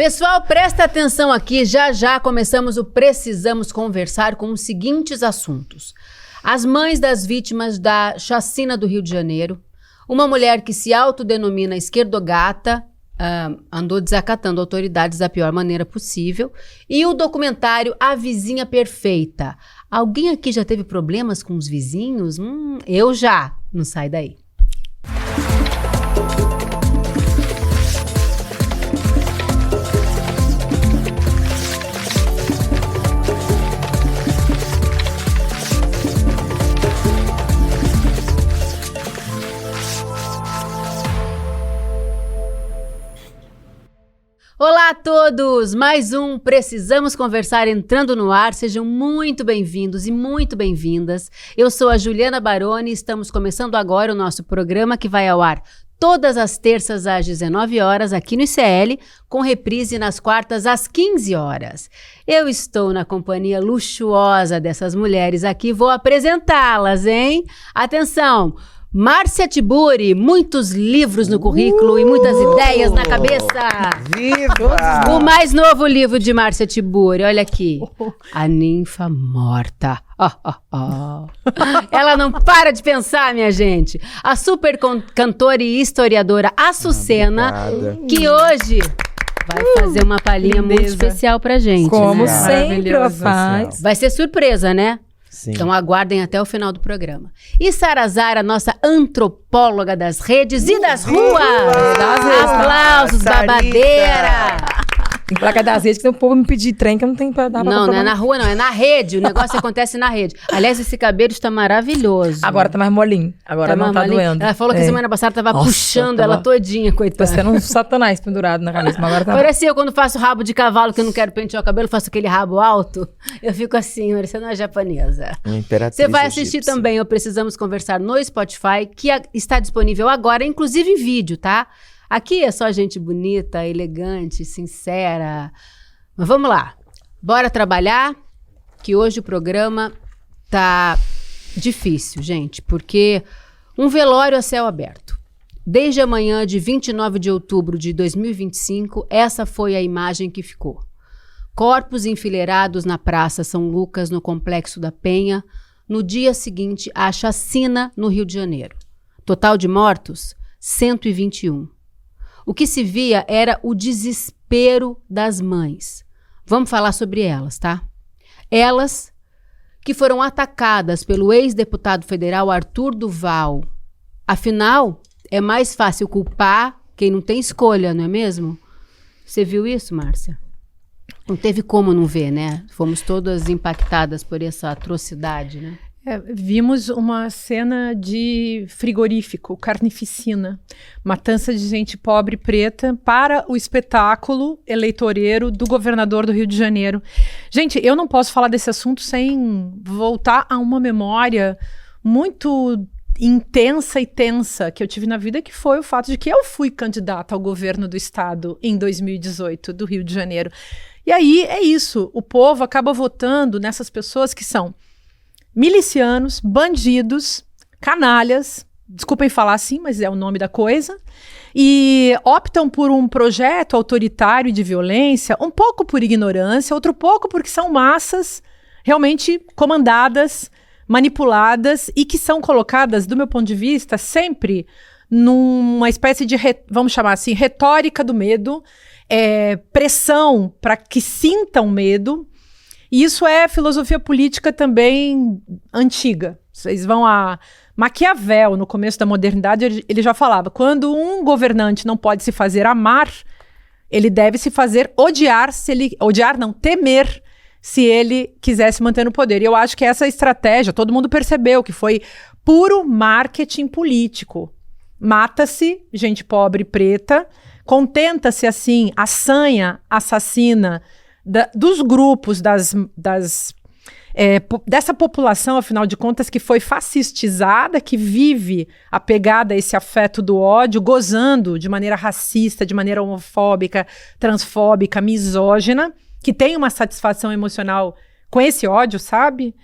Pessoal, presta atenção aqui, já começamos o Precisamos Conversar com os seguintes assuntos. As mães das vítimas da chacina do Rio de Janeiro, uma mulher que se autodenomina esquerdogata, andou desacatando autoridades da pior maneira possível, e o documentário A Vizinha Perfeita. Alguém aqui já teve problemas com os vizinhos? Eu já. Não sai daí. Olá a todos! Mais um Precisamos Conversar entrando no ar. Sejam muito bem-vindos e muito bem-vindas. Eu sou a Juliana Baroni e estamos começando agora o nosso programa que vai ao ar todas as terças às 19 horas aqui no ICL, com reprise nas quartas às 15 horas. Eu estou na companhia luxuosa dessas mulheres aqui, vou apresentá-las, hein? Atenção! Márcia Tiburi, muitos livros no currículo e muitas ideias na cabeça. Viva! O mais novo livro de Márcia Tiburi, olha aqui. A Ninfa Morta. Ela não para de pensar, minha gente. A super cantora e historiadora Açucena, que hoje vai fazer uma palhinha muito especial pra gente. Como né? sempre ela faz. Vai ser surpresa, né? Sim. Então aguardem até o final do programa. E Sara Zara, nossa antropóloga das redes e das ruas. Aplausos, babadeira. Tem placa das redes que o povo me pedir trem que eu não tenho pra dar pra Não é na rua, não. É na rede. O negócio acontece na rede. Aliás, esse cabelo está maravilhoso. Agora tá mais molinho. Agora não tá doendo. Ela falou que semana passada tava puxando ela todinha, coitada. Parecendo um satanás pendurado na cabeça, mas agora tá... Parecia eu quando faço rabo de cavalo, que eu não quero pentear o cabelo, faço aquele rabo alto. Eu fico assim, parecendo uma japonesa. Você vai assistir egípcia. também o Precisamos Conversar no Spotify, que está disponível agora, inclusive em vídeo, tá? Aqui é só gente bonita, elegante, sincera. Mas vamos lá. Bora trabalhar, que hoje o programa tá difícil, gente, porque um velório a céu aberto. Desde amanhã de 29 de outubro de 2025, essa foi a imagem que ficou. Corpos enfileirados na Praça São Lucas, no Complexo da Penha, no dia seguinte à chacina no Rio de Janeiro. Total de mortos, 121. O que se via era o desespero das mães. Vamos falar sobre elas, tá? Elas que foram atacadas pelo ex-deputado federal Arthur Duval. Afinal, é mais fácil culpar quem não tem escolha, não é mesmo? Você viu isso, Márcia? Não teve como não ver, né? Fomos todas impactadas por essa atrocidade, né? Vimos uma cena de frigorífico, carnificina, matança de gente pobre e preta para o espetáculo eleitoreiro do governador do Rio de Janeiro. Gente, eu não posso falar desse assunto sem voltar a uma memória muito intensa e tensa que eu tive na vida, que foi o fato de que eu fui candidata ao governo do estado em 2018, do Rio de Janeiro. E aí é isso, o povo acaba votando nessas pessoas que são milicianos, bandidos, canalhas, desculpem falar assim, mas é o nome da coisa, e optam por um projeto autoritário de violência, um pouco por ignorância, outro pouco porque são massas realmente comandadas, manipuladas e que são colocadas, do meu ponto de vista, sempre numa espécie de, vamos chamar assim, retórica do medo, pressão para que sintam medo. E isso é filosofia política também antiga. Vocês vão a Maquiavel, no começo da modernidade, ele já falava, quando um governante não pode se fazer amar, ele deve se fazer odiar, temer, se ele quisesse manter no poder. E eu acho que essa estratégia, todo mundo percebeu que foi puro marketing político. Mata-se gente pobre e preta, contenta-se assim, assanha, assassina, dos grupos, dessa população, afinal de contas, que foi fascistizada, que vive apegada a esse afeto do ódio, gozando de maneira racista, de maneira homofóbica, transfóbica, misógina, que tem uma satisfação emocional com esse ódio, sabe?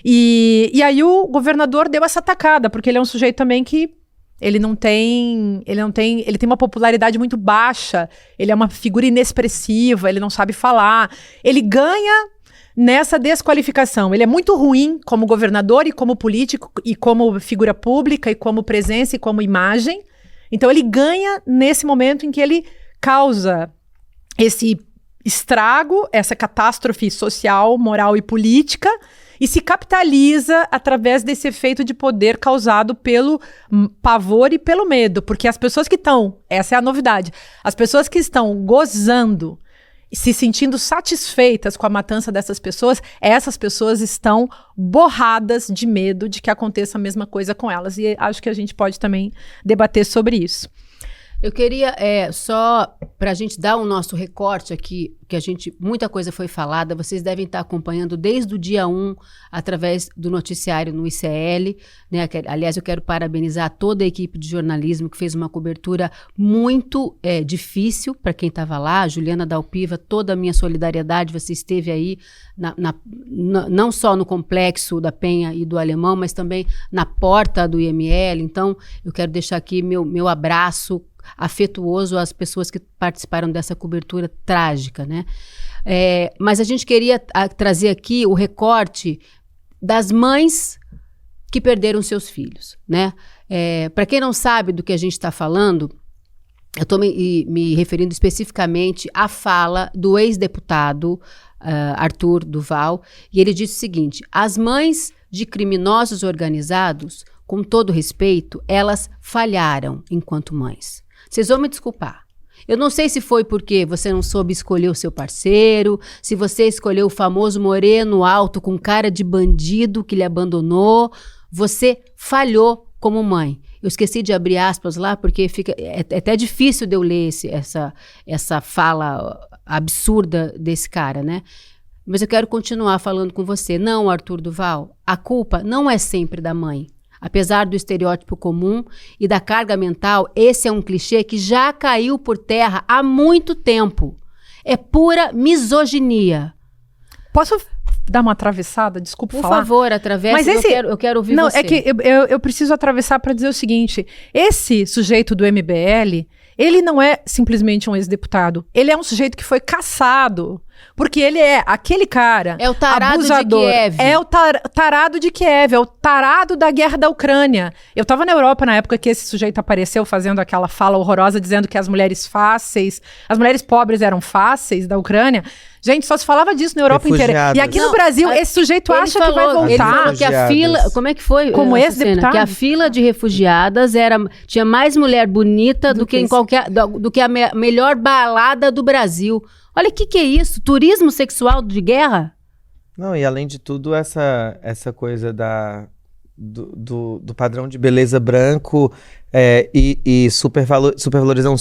E aí o governador deu essa tacada, porque ele é um sujeito também que Ele tem uma popularidade muito baixa, ele é uma figura inexpressiva, ele não sabe falar. Ele ganha nessa desqualificação. Ele é muito ruim como governador e como político e como figura pública e como presença e como imagem. Então ele ganha nesse momento em que ele causa esse estrago, essa catástrofe social, moral e política, e se capitaliza através desse efeito de poder causado pelo pavor e pelo medo. Porque as pessoas que estão, essa é a novidade, as pessoas que estão gozando, se sentindo satisfeitas com a matança dessas pessoas, essas pessoas estão borradas de medo de que aconteça a mesma coisa com elas. E acho que a gente pode também debater sobre isso. Eu queria, só para a gente dar o nosso recorte aqui, que muita coisa foi falada, vocês devem estar acompanhando desde o dia 1, através do noticiário no ICL, né? Aliás, eu quero parabenizar toda a equipe de jornalismo que fez uma cobertura muito difícil para quem estava lá. Juliana Dalpiva, toda a minha solidariedade, você esteve aí, não só no complexo da Penha e do Alemão, mas também na porta do IML. Então, eu quero deixar aqui meu abraço afetuoso às pessoas que participaram dessa cobertura trágica, né? Mas a gente queria trazer aqui o recorte das mães que perderam seus filhos, né? Para quem não sabe do que a gente está falando, eu estou me referindo especificamente à fala do ex-deputado Arthur Duval, e ele disse o seguinte: as mães de criminosos organizados, com todo respeito, elas falharam enquanto mães. Vocês vão me desculpar. Eu não sei se foi porque você não soube escolher o seu parceiro, se você escolheu o famoso moreno alto com cara de bandido que lhe abandonou. Você falhou como mãe. Eu esqueci de abrir aspas lá, porque é até difícil de eu ler essa fala absurda desse cara, né? Mas eu quero continuar falando com você. Não, Arthur Duval, a culpa não é sempre da mãe. Apesar do estereótipo comum e da carga mental, esse é um clichê que já caiu por terra há muito tempo. É pura misoginia. Posso dar uma atravessada? Desculpa falar. Por favor, atravesse. Mas eu quero ouvir você. Não, é que eu preciso atravessar para dizer o seguinte. Esse sujeito do MBL, ele não é simplesmente um ex-deputado. Ele é um sujeito que foi caçado. Porque ele é aquele cara é o tarado abusador, de Kiev. É o tarado de Kiev, é o tarado da guerra da Ucrânia. Eu tava na Europa na época que esse sujeito apareceu fazendo aquela fala horrorosa dizendo que as mulheres pobres eram fáceis da Ucrânia. Gente, só se falava disso na Europa inteira. E aqui no Brasil, esse sujeito acha que vai voltar. Ele falou que a fila... Como é que foi? Como ex-deputado? Que a fila de refugiadas tinha mais mulher bonita do que a melhor balada do Brasil. Olha o que é isso? Turismo sexual de guerra? Não, e além de tudo, essa coisa do padrão de beleza branco e supervalorizando,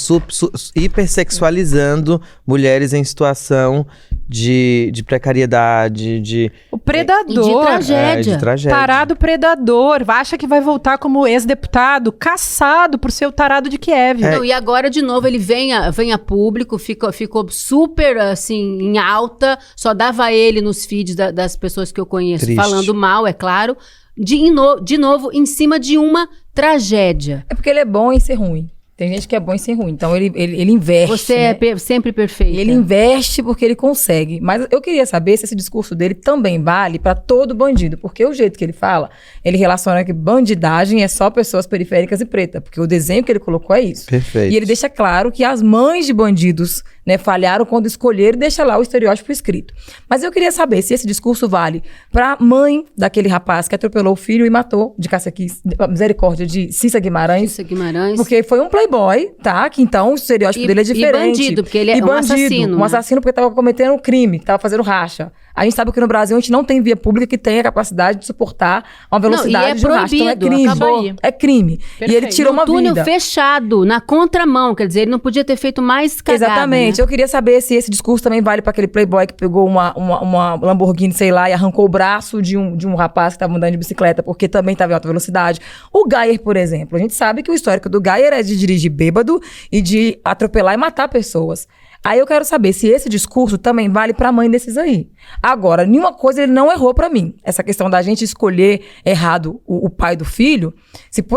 hipersexualizando mulheres em situação de precariedade, o predador. E de tragédia. De tragédia. Tarado predador. Acha que vai voltar como ex-deputado, caçado por ser o tarado de Kiev. Não, e agora, de novo, ele vem a público, ficou super, assim, em alta. Só dava ele nos feeds das pessoas que eu conheço, Triste. falando mal, é claro. De novo, em cima de uma tragédia. É porque ele é bom em ser ruim. Tem gente que é bom em ser ruim. Então ele investe. Você é sempre perfeita. Ele investe porque ele consegue. Mas eu queria saber se esse discurso dele também vale para todo bandido. Porque o jeito que ele fala, ele relaciona que bandidagem é só pessoas periféricas e pretas. Porque o desenho que ele colocou é isso. Perfeito. E ele deixa claro que as mães de bandidos, né, falharam quando escolheram e deixa lá o estereótipo escrito. Mas eu queria saber se esse discurso vale para mãe daquele rapaz que atropelou o filho e matou de misericórdia de Cissa Guimarães. Cissa Guimarães. Porque foi um playboy, tá? Que então o estereótipo dele é diferente. E bandido, porque ele é um assassino. Um assassino porque estava cometendo um crime, estava fazendo racha. A gente sabe que no Brasil a gente não tem via pública que tenha a capacidade de suportar uma velocidade de racha. Então é crime. Acabou. É crime. Perfeito. E ele tirou uma vida. Túnel fechado, na contramão. Quer dizer, ele não podia ter feito mais cagada. Exatamente. Né? Eu queria saber se esse discurso também vale para aquele playboy que pegou uma Lamborghini, sei lá, e arrancou o braço de um rapaz que estava andando de bicicleta porque também estava em alta velocidade. O Geyer, por exemplo. A gente sabe que o histórico do Geyer é de dirigir bêbado e de atropelar e matar pessoas. Aí eu quero saber se esse discurso também vale pra mãe desses aí. Agora, nenhuma coisa ele não errou pra mim. Essa questão da gente escolher errado o pai do filho.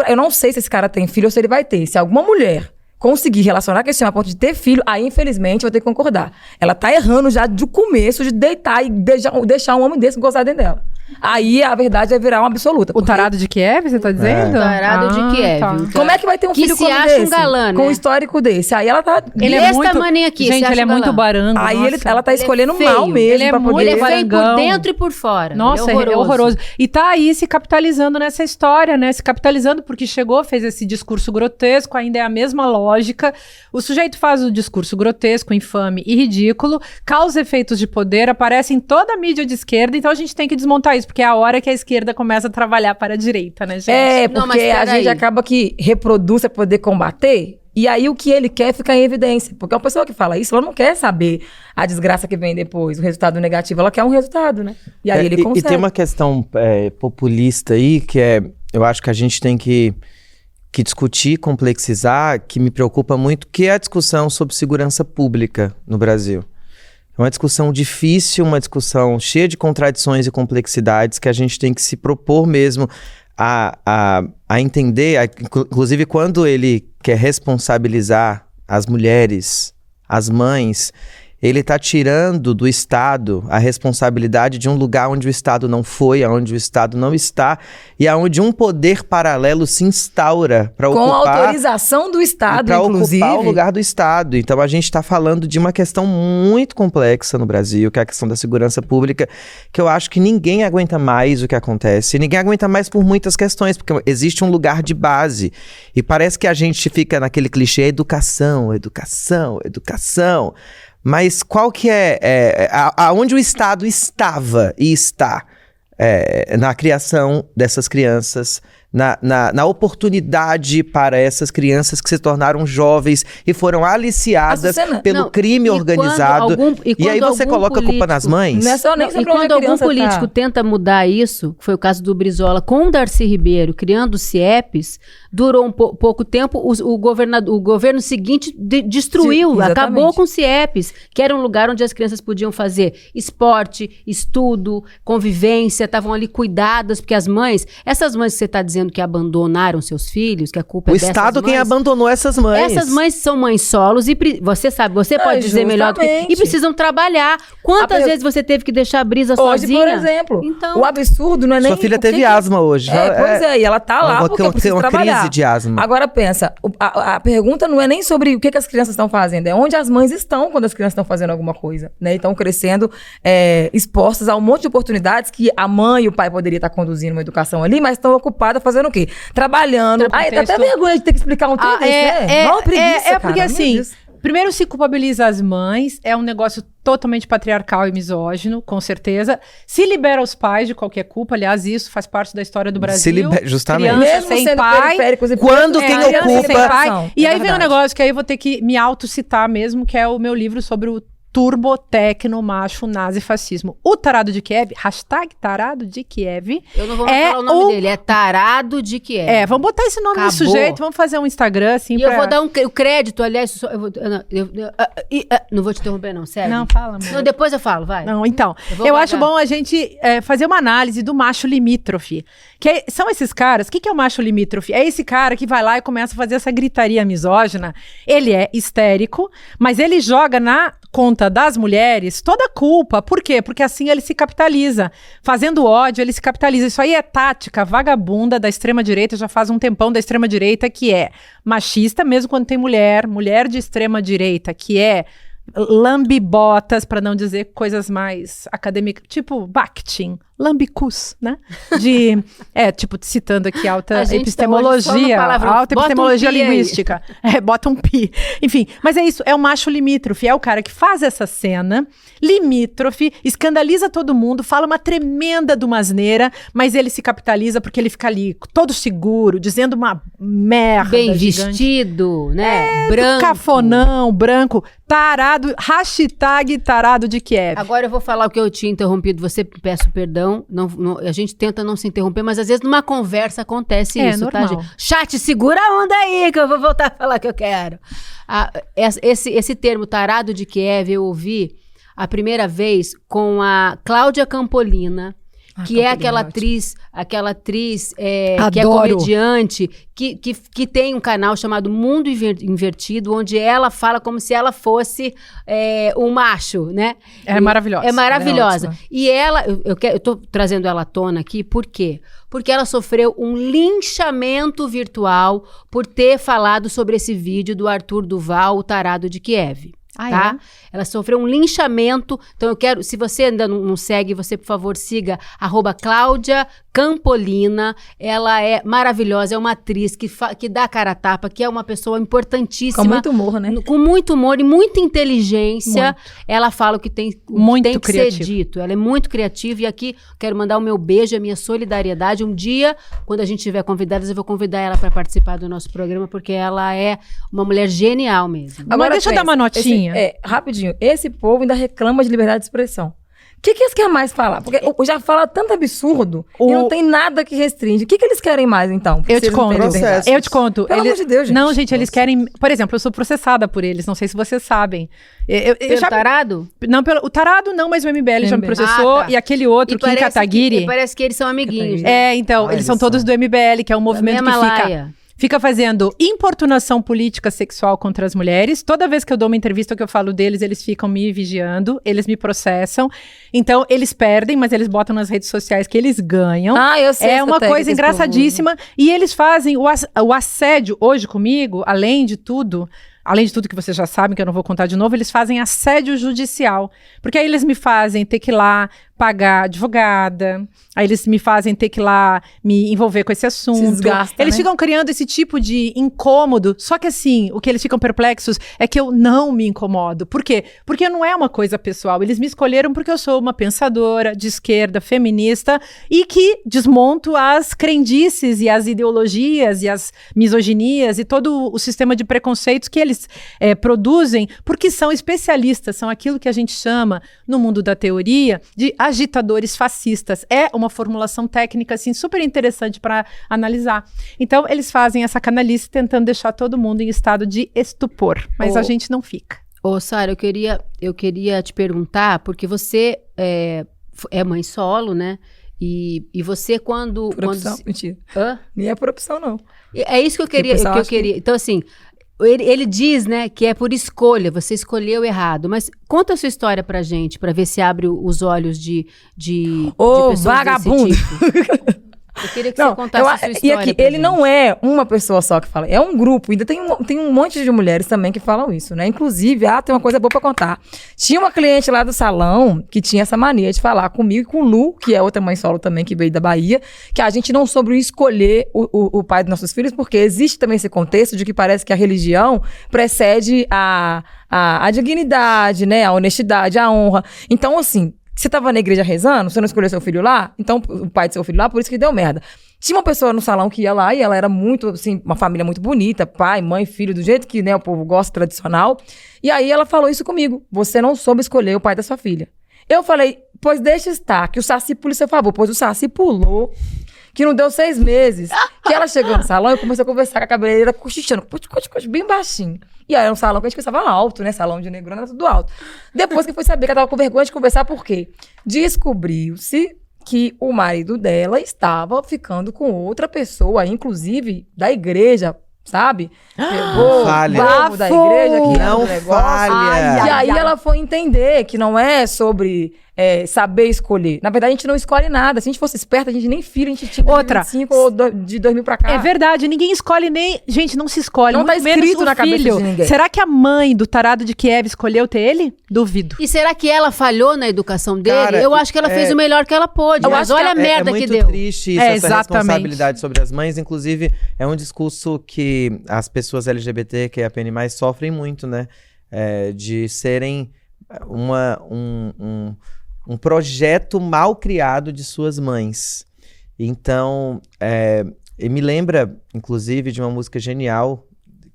Eu não sei se esse cara tem filho ou se ele vai ter. Se alguma mulher conseguir relacionar com esse homem a ponto de ter filho, aí, infelizmente, eu vou ter que concordar. Ela tá errando já do começo de deitar e deixar um homem desse gozar dentro dela. Aí a verdade vai virar uma absoluta. O tarado de Kiev, você tá dizendo? O tarado de Kiev. Tá. Como é que vai ter um Que filho se como acha desse? um galã, Com um né? histórico desse. Aí ela tá... Ele é Desse muito... tamanho aqui, Gente, você acha ele é um muito galã. barango. Aí nossa. ela tá escolhendo feio. mal mesmo Ele é pra muito poder... Ele é feio por barangão. dentro e por fora. Nossa, ele é horroroso. E tá aí se capitalizando nessa história, né? Se capitalizando porque chegou, fez esse discurso grotesco, ainda é a mesma lógica. O sujeito faz o discurso grotesco, infame e ridículo, causa efeitos de poder, aparece em toda a mídia de esquerda, então a gente tem que desmontar isso, porque é a hora que a esquerda começa a trabalhar para a direita, né, gente? É, Não, porque mas a gente peraí. acaba que reproduz pra poder combater, e aí o que ele quer fica em evidência. Porque uma pessoa que fala isso, ela não quer saber a desgraça que vem depois, o resultado negativo, ela quer um resultado, né? E aí ele consegue. E tem uma questão populista aí, que eu acho que a gente tem que discutir, complexizar, que me preocupa muito, que é a discussão sobre segurança pública no Brasil. É uma discussão difícil, uma discussão cheia de contradições e complexidades que a gente tem que se propor mesmo a entender, inclusive quando ele quer responsabilizar as mulheres, as mães, ele está tirando do Estado a responsabilidade de um lugar onde o Estado não foi, onde o Estado não está, e aonde um poder paralelo se instaura para ocupar... Com autorização do Estado, inclusive. Para ocupar o lugar do Estado. Então a gente está falando de uma questão muito complexa no Brasil, que é a questão da segurança pública, que eu acho que ninguém aguenta mais o que acontece. E ninguém aguenta mais por muitas questões, porque existe um lugar de base. E parece que a gente fica naquele clichê, educação, educação, educação... Mas qual que aonde o Estado estava e está na criação dessas crianças, na oportunidade para essas crianças que se tornaram jovens e foram aliciadas pelo crime organizado. E aí você coloca a culpa nas mães? Não é só nem E quando algum político tenta mudar isso, que foi o caso do Brizola com o Darcy Ribeiro, criando o CIEPs, durou um pouco tempo, o governo seguinte destruiu, Sim, acabou com o CIEPs, que era um lugar onde as crianças podiam fazer esporte, estudo, convivência, estavam ali cuidadas, porque as mães, essas mães que você está dizendo que abandonaram seus filhos, que a culpa é dessas mães. O Estado quem abandonou essas mães. Essas mães são mães solos e você sabe, você pode dizer melhor do que... E precisam trabalhar. Quantas vezes você teve que deixar a Brisa sozinha? Hoje, por exemplo, então, o absurdo não é nem... Sua filha teve asma hoje. Pois é, e ela tá lá porque precisa trabalhar. Crise de asma. Agora pensa, a pergunta não é nem sobre o que as crianças estão fazendo, é onde as mães estão quando as crianças estão fazendo alguma coisa, né? E estão crescendo expostas a um monte de oportunidades que a mãe e o pai poderiam estar conduzindo uma educação ali, mas estão ocupadas fazendo o quê? Trabalhando. Ai, dá até vergonha de ter que explicar um tempo desse, né? Não, preguiça, porque cara, assim, primeiro se culpabiliza as mães, é um negócio totalmente patriarcal e misógino, com certeza. Se libera os pais de qualquer culpa, aliás, isso faz parte da história do Brasil. Se libera, justamente. Criança mesmo sem sendo pai. periféricos e Quando quem ocupa... Sem pai. E aí vem um verdade. negócio que aí eu vou ter que me autocitar mesmo, que é o meu livro sobre o turbotecno macho nazifascismo. O tarado de Kiev, hashtag tarado de Kiev. eu não vou mais falar o nome dele, é Tarado de Kiev. Vamos botar esse nome Acabou. do sujeito, vamos fazer um Instagram assim E eu vou dar o crédito, aliás, não vou te interromper não, sério. Não, fala, amor. Não, depois eu falo, vai. Não, então, vou eu guardar. acho bom a gente fazer uma análise do macho limítrofe. São esses caras, o que é o macho limítrofe? É esse cara que vai lá e começa a fazer essa gritaria misógina. Ele é histérico, mas ele joga na conta das mulheres toda a culpa. Por quê? Porque assim ele se capitaliza. Fazendo ódio, ele se capitaliza. Isso aí é tática vagabunda da extrema-direita, já faz um tempão da extrema-direita, que é machista, mesmo quando tem mulher de extrema-direita, que é lambibotas, para não dizer coisas mais acadêmicas, tipo Bakhtin, lambicus, né? Tipo, citando aqui alta epistemologia, alta epistemologia linguística. Bota um pi. Enfim, mas é isso, é o macho limítrofe, é o cara que faz essa cena, limítrofe, escandaliza todo mundo, fala uma tremenda de uma asneira, mas ele se capitaliza porque ele fica ali, todo seguro, dizendo uma merda Bem gigante. vestido, né? Branco. Cafonão, branco, tarado, hashtag tarado de Kiev. Agora eu vou falar o que eu tinha interrompido, você peço perdão, Então, a gente tenta não se interromper, mas às vezes numa conversa acontece isso, normal. tá, gente? Chat, segura a onda aí, que eu vou voltar a falar o que eu quero. Esse termo tarado de Kiev eu ouvi a primeira vez com a Cláudia Campolina, que é aquela atriz que é comediante, que tem um canal chamado Mundo Invertido, onde ela fala como se ela fosse um macho, né? É maravilhosa. É maravilhosa. Ela é E ela, eu tô trazendo ela à tona aqui, por quê? Porque ela sofreu um linchamento virtual por ter falado sobre esse vídeo do Arthur Duval, o tarado de Kiev. Tá? Ela sofreu um linchamento. Então eu quero, se você ainda não segue, você por favor siga @Cláudia Campolina. Ela é maravilhosa, é uma atriz que dá cara a tapa, que é uma pessoa importantíssima. Com muito humor, né? Com muito humor e muita inteligência. Ela fala o que tem que ser dito. Ela é muito criativa e aqui quero mandar o meu beijo, a minha solidariedade. Um dia, quando a gente tiver convidadas, eu vou convidar ela para participar do nosso programa, porque ela é uma mulher genial mesmo. Agora deixa eu dar uma notinha. Rapidinho, esse povo ainda reclama de liberdade de expressão. O que eles querem mais falar? Porque já fala tanto absurdo e não tem nada que restringe. O que eles querem mais, então? Eu te conto. Pelo amor de Deus, gente. Não, gente, eles querem... Por exemplo, eu sou processada por eles, não sei se vocês sabem. Pelo tarado? Não, o tarado não, mas o MBL já me processou. E aquele outro, Kim Kataguiri... Parece que eles são amiguinhos. Então, eles são todos do MBL, que é um movimento que fica fazendo importunação política sexual contra as mulheres. Toda vez que eu dou uma entrevista que eu falo deles, eles ficam me vigiando, eles me processam. Então, eles perdem, mas eles botam nas redes sociais que eles ganham. Eu sei. É uma coisa engraçadíssima. E eles fazem o assédio hoje comigo, além de tudo que vocês já sabem, que eu não vou contar de novo, eles fazem assédio judicial. Porque aí eles me fazem ter que ir lá pagar advogada, aí eles me fazem ter que ir lá me envolver com esse assunto. Eles ficam criando esse tipo de incômodo, só que assim, o que eles ficam perplexos é que eu não me incomodo. Por quê? Porque não é uma coisa pessoal. Eles me escolheram porque eu sou uma pensadora de esquerda, feminista, e que desmonto as crendices e as ideologias e as misoginias e todo o sistema de preconceitos que eles produzem, porque são especialistas, são aquilo que a gente chama, no mundo da teoria, de agitadores fascistas. É uma formulação técnica, assim, super interessante para analisar. Então, eles fazem essa canalice tentando deixar todo mundo em estado de estupor, mas a gente não fica. Sara, eu queria te perguntar, porque você é mãe solo, né? E você quando... Por opção? Mentira. Hã? Nem é por opção, não. É isso que eu queria. Então, assim... Ele diz, né, que é por escolha, você escolheu errado. Mas conta a sua história pra gente, pra ver se abre os olhos de pessoas vagabundo. desse tipo. Eu queria que você contasse a sua história. E aqui, ele não é uma pessoa só que fala, é um grupo. Ainda tem um monte de mulheres também que falam isso, né? Inclusive, tem uma coisa boa pra contar. Tinha uma cliente lá do salão que tinha essa mania de falar comigo e com Lu, que é outra mãe solo também, que veio da Bahia, que a gente não soube escolher o pai dos nossos filhos, porque existe também esse contexto de que parece que a religião precede a dignidade, né? A honestidade, a honra. Então, assim... Você estava na igreja rezando, você não escolheu seu filho lá? Então, o pai do seu filho lá, por isso que deu merda. Tinha uma pessoa no salão que ia lá e ela era muito, assim, uma família muito bonita, pai, mãe, filho, do jeito que, né, o povo gosta, tradicional. E aí ela falou isso comigo. Você não soube escolher o pai da sua filha. Eu falei, pois deixa estar, que o Saci pule seu favor. Pois o Saci pulou, que não deu 6 meses. Que ela chegou no salão e começou a conversar com a cabeleireira, cochichando, bem baixinho. E aí era um salão que a gente pensava alto, né? Salão de negrona, era tudo alto. Depois que foi saber que ela tava com vergonha de conversar, por quê? Descobriu-se que o marido dela estava ficando com outra pessoa, inclusive da igreja, sabe? Pegou o bafo da igreja que não falha. E aí ela foi entender que não é sobre saber escolher. Na verdade, a gente não escolhe nada. Se a gente fosse esperta, a gente nem filho, a gente tinha outra. 2005 ou de 2000 pra cá. É verdade, ninguém escolhe nem... Gente, não se escolhe. Não tá escrito na cabeça de ninguém. Será que a mãe do tarado de Kiev escolheu ter ele? Duvido. E será que ela falhou na educação dele? Cara, eu acho que ela fez o melhor que ela pôde. Mas olha a merda que deu. É muito triste isso, essa responsabilidade sobre as mães. Inclusive, é um discurso que as pessoas LGBT, que é a PN+, sofrem muito, né? De serem um projeto mal criado de suas mães. Então, me lembra, inclusive, de uma música genial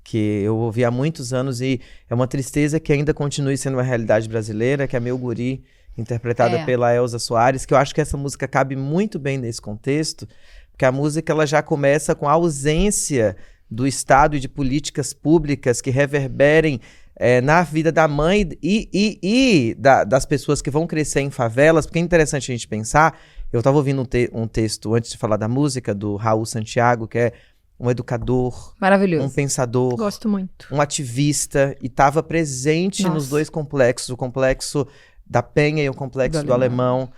que eu ouvi há muitos anos e é uma tristeza que ainda continue sendo uma realidade brasileira, que é Meu Guri, interpretada pela Elza Soares, que eu acho que essa música cabe muito bem nesse contexto, porque a música ela já começa com a ausência do Estado e de políticas públicas que reverberem na vida da mãe e das pessoas que vão crescer em favelas, porque é interessante a gente pensar. Eu estava ouvindo um texto, antes de falar da música, do Raul Santiago, que é um educador, maravilhoso, um pensador, gosto muito, um ativista, e estava presente nos dois complexos, o complexo da Penha e o complexo do Alemão,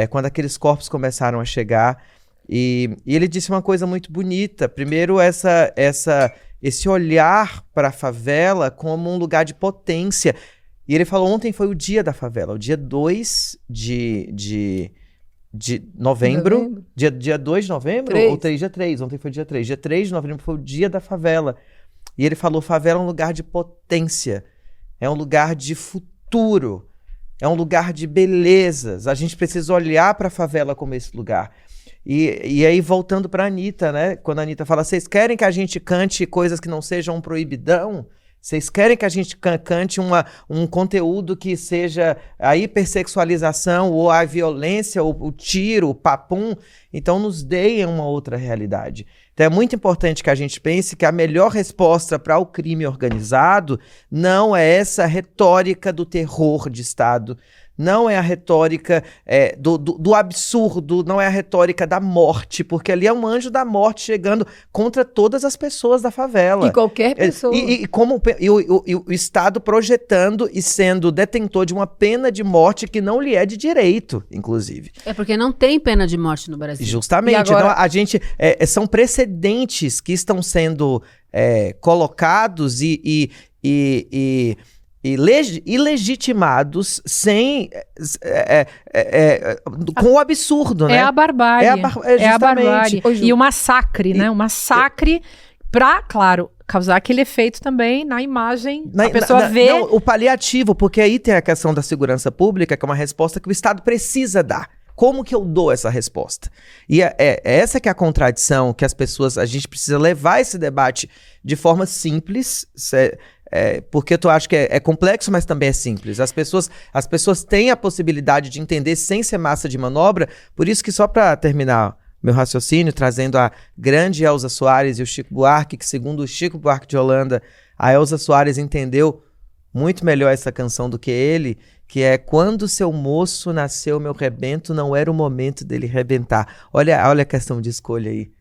quando aqueles corpos começaram a chegar. E ele disse uma coisa muito bonita. Primeiro, esse olhar para a favela como um lugar de potência. E ele falou, ontem foi o dia da favela, o dia 2 de novembro. Dia 2 de novembro? 3. Ou 3, dia 3. Ontem foi dia 3. Dia 3 de novembro foi o dia da favela. E ele falou, favela é um lugar de potência. É um lugar de futuro. É um lugar de belezas. A gente precisa olhar para a favela como esse lugar. E aí, voltando para a Anitta, né? Quando a Anitta fala, vocês querem que a gente cante coisas que não sejam um proibidão? Vocês querem que a gente cante um conteúdo que seja a hipersexualização ou a violência, ou o tiro, o papum? Então nos deem uma outra realidade. Então é muito importante que a gente pense que a melhor resposta para o crime organizado não é essa retórica do terror de Estado, não é a retórica do absurdo, não é a retórica da morte, porque ali é um anjo da morte chegando contra todas as pessoas da favela. E qualquer pessoa. E o Estado projetando e sendo detentor de uma pena de morte que não lhe é de direito, inclusive. É porque não tem pena de morte no Brasil. Justamente. Agora... Então, a gente... são precedentes que estão sendo colocados e legitimados sem com o absurdo, né? É a barbárie. É a barbárie. E o massacre, né? O massacre pra, claro, causar aquele efeito também na imagem. A pessoa vê... Não, o paliativo, porque aí tem a questão da segurança pública, que é uma resposta que o Estado precisa dar. Como que eu dou essa resposta? E essa que é a contradição que as pessoas... A gente precisa levar esse debate de forma simples, porque eu acho que é complexo, mas também é simples. As pessoas têm a possibilidade de entender sem ser massa de manobra. Por isso que, só para terminar meu raciocínio, trazendo a grande Elza Soares e o Chico Buarque, que segundo o Chico Buarque de Holanda, a Elza Soares entendeu muito melhor essa canção do que ele, que é: quando seu moço nasceu meu rebento, não era o momento dele rebentar. Olha a questão de escolha aí.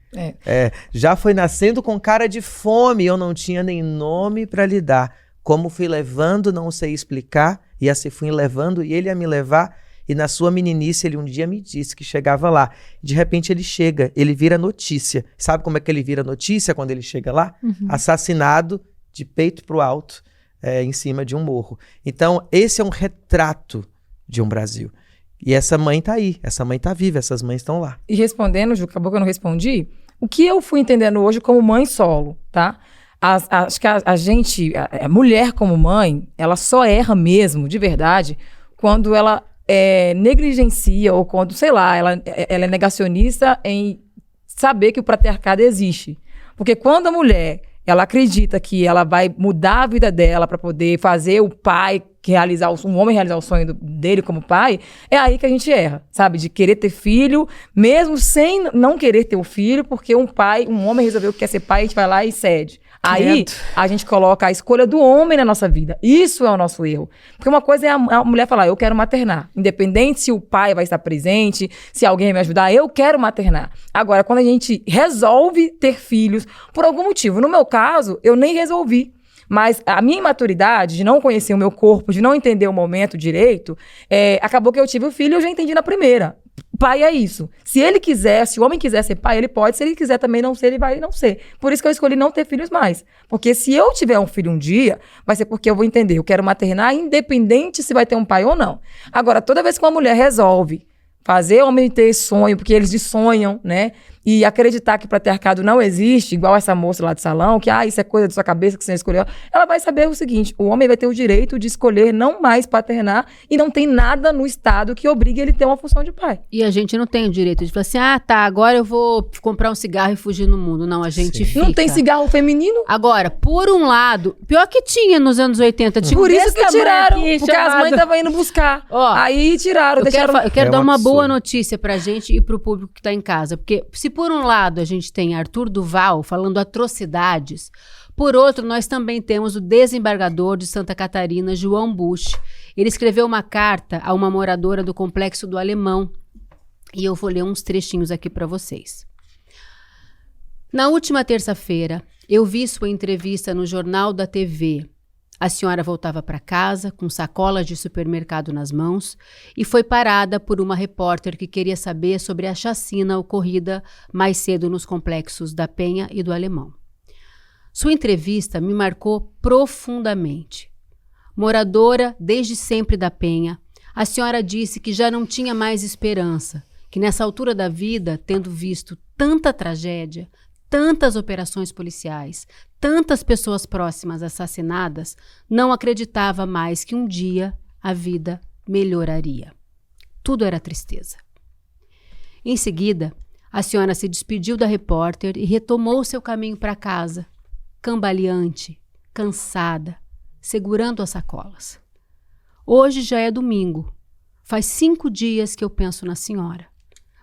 Já foi nascendo com cara de fome, eu não tinha nem nome para lhe dar. Como fui levando, não sei explicar, e assim fui levando, e ele ia me levar, e na sua meninice ele um dia me disse que chegava lá. De repente ele chega, ele vira notícia. Sabe como é que ele vira notícia quando ele chega lá? Uhum. Assassinado de peito pro alto, em cima de um morro. Então esse é um retrato de um Brasil. E essa mãe tá aí, essa mãe tá viva, essas mães estão lá. E respondendo, Ju, acabou que eu não respondi, o que eu fui entendendo hoje como mãe solo, tá? Acho que a mulher como mãe, ela só erra mesmo, de verdade, quando ela negligencia ou quando, sei lá, ela é negacionista em saber que o patriarcado existe. Porque quando a mulher, ela acredita que ela vai mudar a vida dela para poder fazer o pai um homem realizar o sonho dele como pai, é aí que a gente erra, sabe? De querer ter filho, mesmo sem não querer ter o filho, porque um homem resolveu que quer ser pai, a gente vai lá e cede. Aí, a gente coloca a escolha do homem na nossa vida. Isso é o nosso erro. Porque uma coisa é a mulher falar, eu quero maternar. Independente se o pai vai estar presente, se alguém vai me ajudar, eu quero maternar. Agora, quando a gente resolve ter filhos, por algum motivo, no meu caso, eu nem resolvi. Mas a minha imaturidade de não conhecer o meu corpo, de não entender o momento direito, acabou que eu tive o filho e eu já entendi na primeira. Pai é isso. Se ele quiser, se o homem quiser ser pai, ele pode. Se ele quiser também não ser, ele vai não ser. Por isso que eu escolhi não ter filhos mais. Porque se eu tiver um filho um dia, vai ser porque eu vou entender. Eu quero maternar independente se vai ter um pai ou não. Agora, toda vez que uma mulher resolve fazer o homem ter sonho, porque eles sonham, né? e acreditar que o patriarcado não existe, igual essa moça lá do salão, que isso é coisa da sua cabeça que você escolheu, ela vai saber o seguinte, o homem vai ter o direito de escolher não mais paternar e não tem nada no Estado que obrigue ele a ter uma função de pai. E a gente não tem o direito de falar assim, agora eu vou comprar um cigarro e fugir no mundo. Não, a gente fica. Não tem cigarro feminino? Agora, por um lado, pior que tinha nos anos 80, tinha Por isso que tiraram, aqui, porque as mães estavam indo buscar. Aí tiraram, Eu quero dar uma absurdo. boa notícia pra gente e pro público que tá em casa. Porque se por um lado a gente tem Arthur Duval falando atrocidades, por outro nós também temos o desembargador de Santa Catarina, João Bush. Ele escreveu uma carta a uma moradora do Complexo do Alemão. E eu vou ler uns trechinhos aqui pra vocês. Na última terça-feira, eu vi sua entrevista no Jornal da TV. A senhora voltava para casa com sacolas de supermercado nas mãos e foi parada por uma repórter que queria saber sobre a chacina ocorrida mais cedo nos complexos da Penha e do Alemão. Sua entrevista me marcou profundamente. Moradora desde sempre da Penha, a senhora disse que já não tinha mais esperança, que nessa altura da vida, tendo visto tanta tragédia, tantas operações policiais, tantas pessoas próximas assassinadas, não acreditava mais que um dia a vida melhoraria. Tudo era tristeza. Em seguida, a senhora se despediu da repórter e retomou seu caminho para casa, cambaleante, cansada, segurando as sacolas. Hoje já é domingo. Faz 5 dias que eu penso na senhora.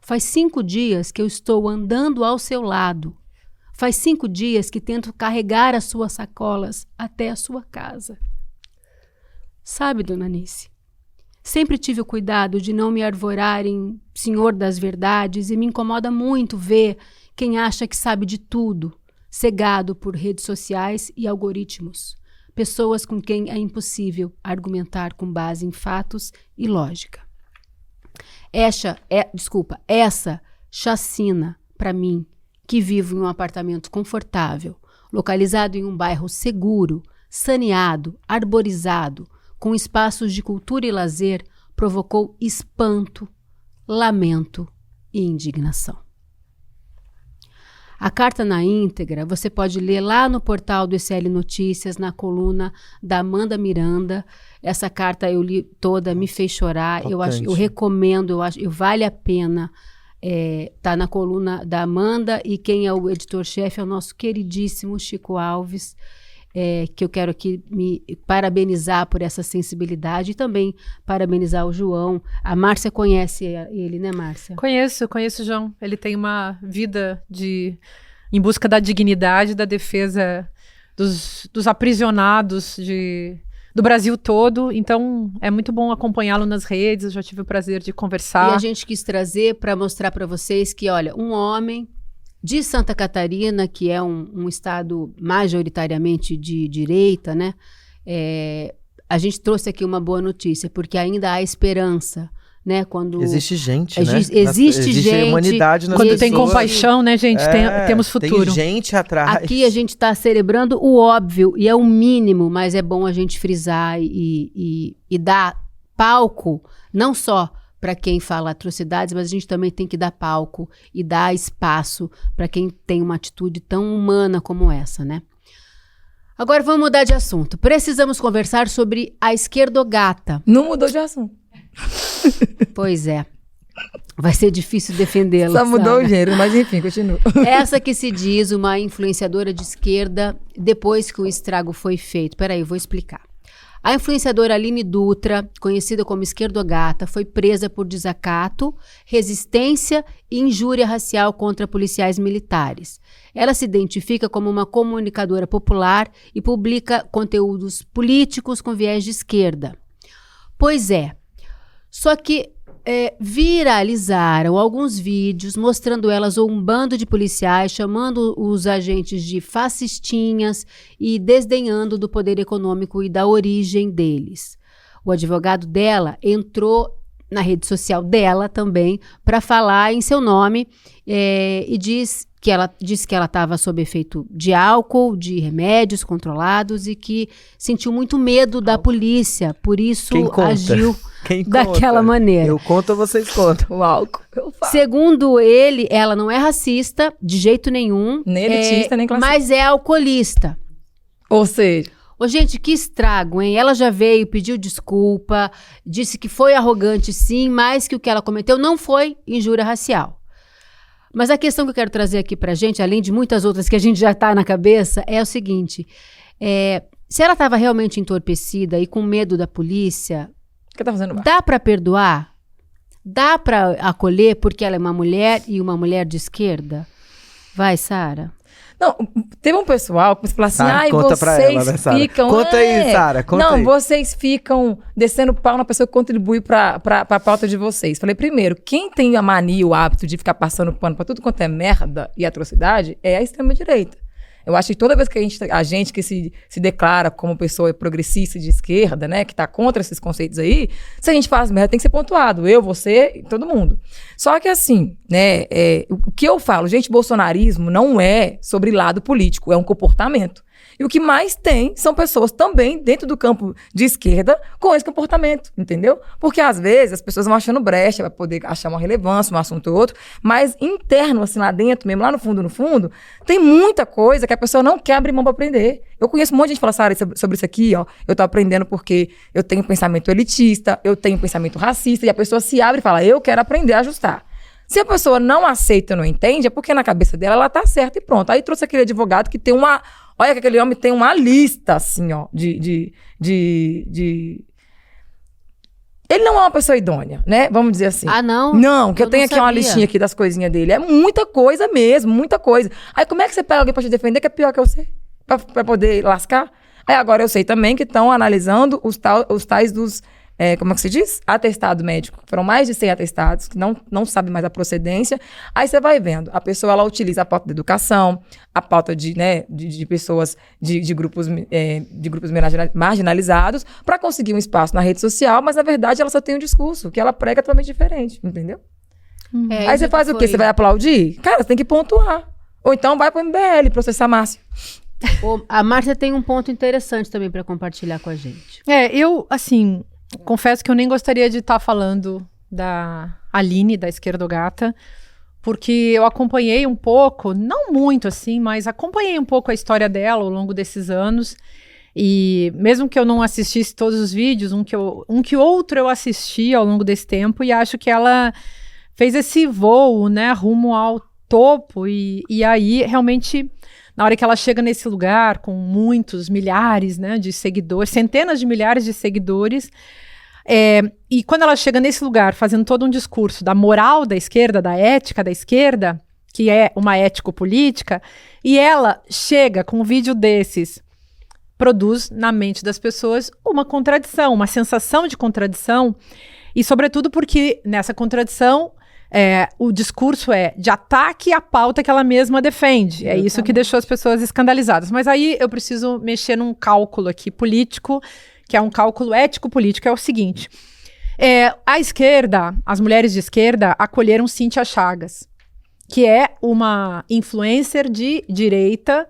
Faz 5 dias que eu estou andando ao seu lado. Faz 5 dias que tento carregar as suas sacolas até a sua casa. Sabe, dona Anice, sempre tive o cuidado de não me arvorar em senhor das verdades e me incomoda muito ver quem acha que sabe de tudo, cegado por redes sociais e algoritmos. Pessoas com quem é impossível argumentar com base em fatos e lógica. Essa chacina, para mim, que vivo em um apartamento confortável, localizado em um bairro seguro, saneado, arborizado, com espaços de cultura e lazer, provocou espanto, lamento e indignação. A carta na íntegra você pode ler lá no portal do SL Notícias, na coluna da Amanda Miranda. Essa carta eu li toda, me fez chorar. Eu recomendo, vale a pena. Tá na coluna da Amanda, e quem é o editor-chefe é o nosso queridíssimo Chico Alves, que eu quero aqui me parabenizar por essa sensibilidade e também parabenizar o João. A Márcia conhece ele, né, Márcia? Conheço o João. Ele tem uma vida em busca da dignidade, da defesa dos aprisionados do Brasil todo, então é muito bom acompanhá-lo nas redes, eu já tive o prazer de conversar. E a gente quis trazer para mostrar para vocês que, olha, um homem de Santa Catarina, que é um estado majoritariamente de direita, né? A gente trouxe aqui uma boa notícia, porque ainda há esperança, né? Quando existe gente, né? Existe gente, humanidade nas quando pessoas. tem compaixão, né, gente? Temos futuro. Tem gente atrás. Aqui a gente está celebrando o óbvio, e é o mínimo, mas é bom a gente frisar e dar palco, não só para quem fala atrocidades, mas a gente também tem que dar palco e dar espaço para quem tem uma atitude tão humana como essa, né? Agora vamos mudar de assunto. Precisamos conversar sobre a esquerdogata. Não mudou de assunto. Pois é. Vai ser difícil defendê-la. Só mudou o gênero, mas enfim, continua. Essa que se diz uma influenciadora de esquerda depois que o estrago foi feito. Peraí, eu vou explicar. A influenciadora Aline Dutra, conhecida como esquerdogata, foi presa por desacato, resistência e injúria racial contra policiais militares. Ela se identifica como uma comunicadora popular e publica conteúdos políticos com viés de esquerda. Pois é, só que viralizaram alguns vídeos mostrando ela zombando de policiais, chamando os agentes de fascistinhas e desdenhando do poder econômico e da origem deles. O advogado dela entrou na rede social dela também para falar em seu nome e disse que ela estava sob efeito de álcool, de remédios controlados e que sentiu muito medo da polícia, por isso agiu daquela maneira. Eu conto ou vocês contam? O álcool. Segundo ele, ela não é racista de jeito nenhum. Nem elitista, nem classista. Mas é alcoolista. Ou seja... Ô, gente, que estrago, hein? Ela já veio, pediu desculpa, disse que foi arrogante sim, mas que o que ela cometeu não foi injúria racial. Mas a questão que eu quero trazer aqui pra gente, além de muitas outras que a gente já tá na cabeça, é o seguinte. Se ela estava realmente entorpecida e com medo da polícia, O que tá fazendo lá? dá pra perdoar? Dá pra acolher porque ela é uma mulher e uma mulher de esquerda? Vai, Sara. Não, teve um pessoal que falou assim, Sara, conta pra ela, né, vocês Sara? ficam... Conta aí, Sara, conta não, aí. vocês ficam descendo pau na pessoa que contribui pra pauta de vocês. Falei, primeiro, quem tem a mania, o hábito de ficar passando pano pra tudo quanto é merda e atrocidade é a extrema-direita. Eu acho que toda vez que a gente que se declara como pessoa progressista de esquerda, né, que tá contra esses conceitos aí, se a gente faz merda, tem que ser pontuado. Eu, você, todo mundo. Só que assim, né, o que eu falo, gente, bolsonarismo não é sobre lado político, é um comportamento. E o que mais tem são pessoas também dentro do campo de esquerda com esse comportamento, entendeu? Porque às vezes as pessoas vão achando brecha para poder achar uma relevância, um assunto ou outro, mas interno, assim, lá dentro mesmo, lá no fundo, tem muita coisa que a pessoa não quer abrir mão para aprender. Eu conheço um monte de gente que fala, Sara, sobre isso aqui, ó, eu tô aprendendo porque eu tenho pensamento elitista, eu tenho pensamento racista, e a pessoa se abre e fala, eu quero aprender a ajustar. Se a pessoa não aceita, não entende, é porque na cabeça dela ela tá certa e pronto. Aí trouxe aquele advogado que tem uma... Olha que aquele homem tem uma lista, assim, ó, Ele não é uma pessoa idônea, né? Vamos dizer assim. Ah, não? Não, que eu tenho não aqui uma sabia. listinha aqui das coisinhas dele. É muita coisa mesmo, muita coisa. Aí como é que você pega alguém pra te defender que é pior que você? Pra poder lascar? Aí agora eu sei também que estão analisando os tais dos... como é que se diz? Atestado médico. Foram mais de 100 atestados, que não sabe mais a procedência. Aí você vai vendo. A pessoa, ela utiliza a pauta da educação, a pauta de pessoas de grupos marginalizados para conseguir um espaço na rede social, mas, na verdade, ela só tem um discurso, que ela prega totalmente diferente, entendeu? Aí você faz o quê? Você vai aplaudir? Cara, você tem que pontuar. Ou então vai pro MBL processar Márcio. A Márcia tem um ponto interessante também para compartilhar com a gente. Eu, assim... Confesso que eu nem gostaria de estar falando da Aline, da Esquerdogata, porque eu acompanhei um pouco, não muito assim, mas acompanhei um pouco a história dela ao longo desses anos. E mesmo que eu não assistisse todos os vídeos, um que outro eu assisti ao longo desse tempo, e acho que ela fez esse voo, né, rumo ao topo. E aí, realmente... Na hora que ela chega nesse lugar com muitos, milhares, né, de seguidores, centenas de milhares de seguidores, e quando ela chega nesse lugar fazendo todo um discurso da moral da esquerda, da ética da esquerda, que é uma ético-política, e ela chega com um vídeo desses, produz na mente das pessoas uma contradição, uma sensação de contradição, e sobretudo porque nessa contradição... o discurso é de ataque à pauta que ela mesma defende. É isso que deixou as pessoas escandalizadas. Mas aí eu preciso mexer num cálculo aqui político, que é um cálculo ético-político, é o seguinte. A esquerda, as mulheres de esquerda, acolheram Cíntia Chagas, que é uma influencer de direita,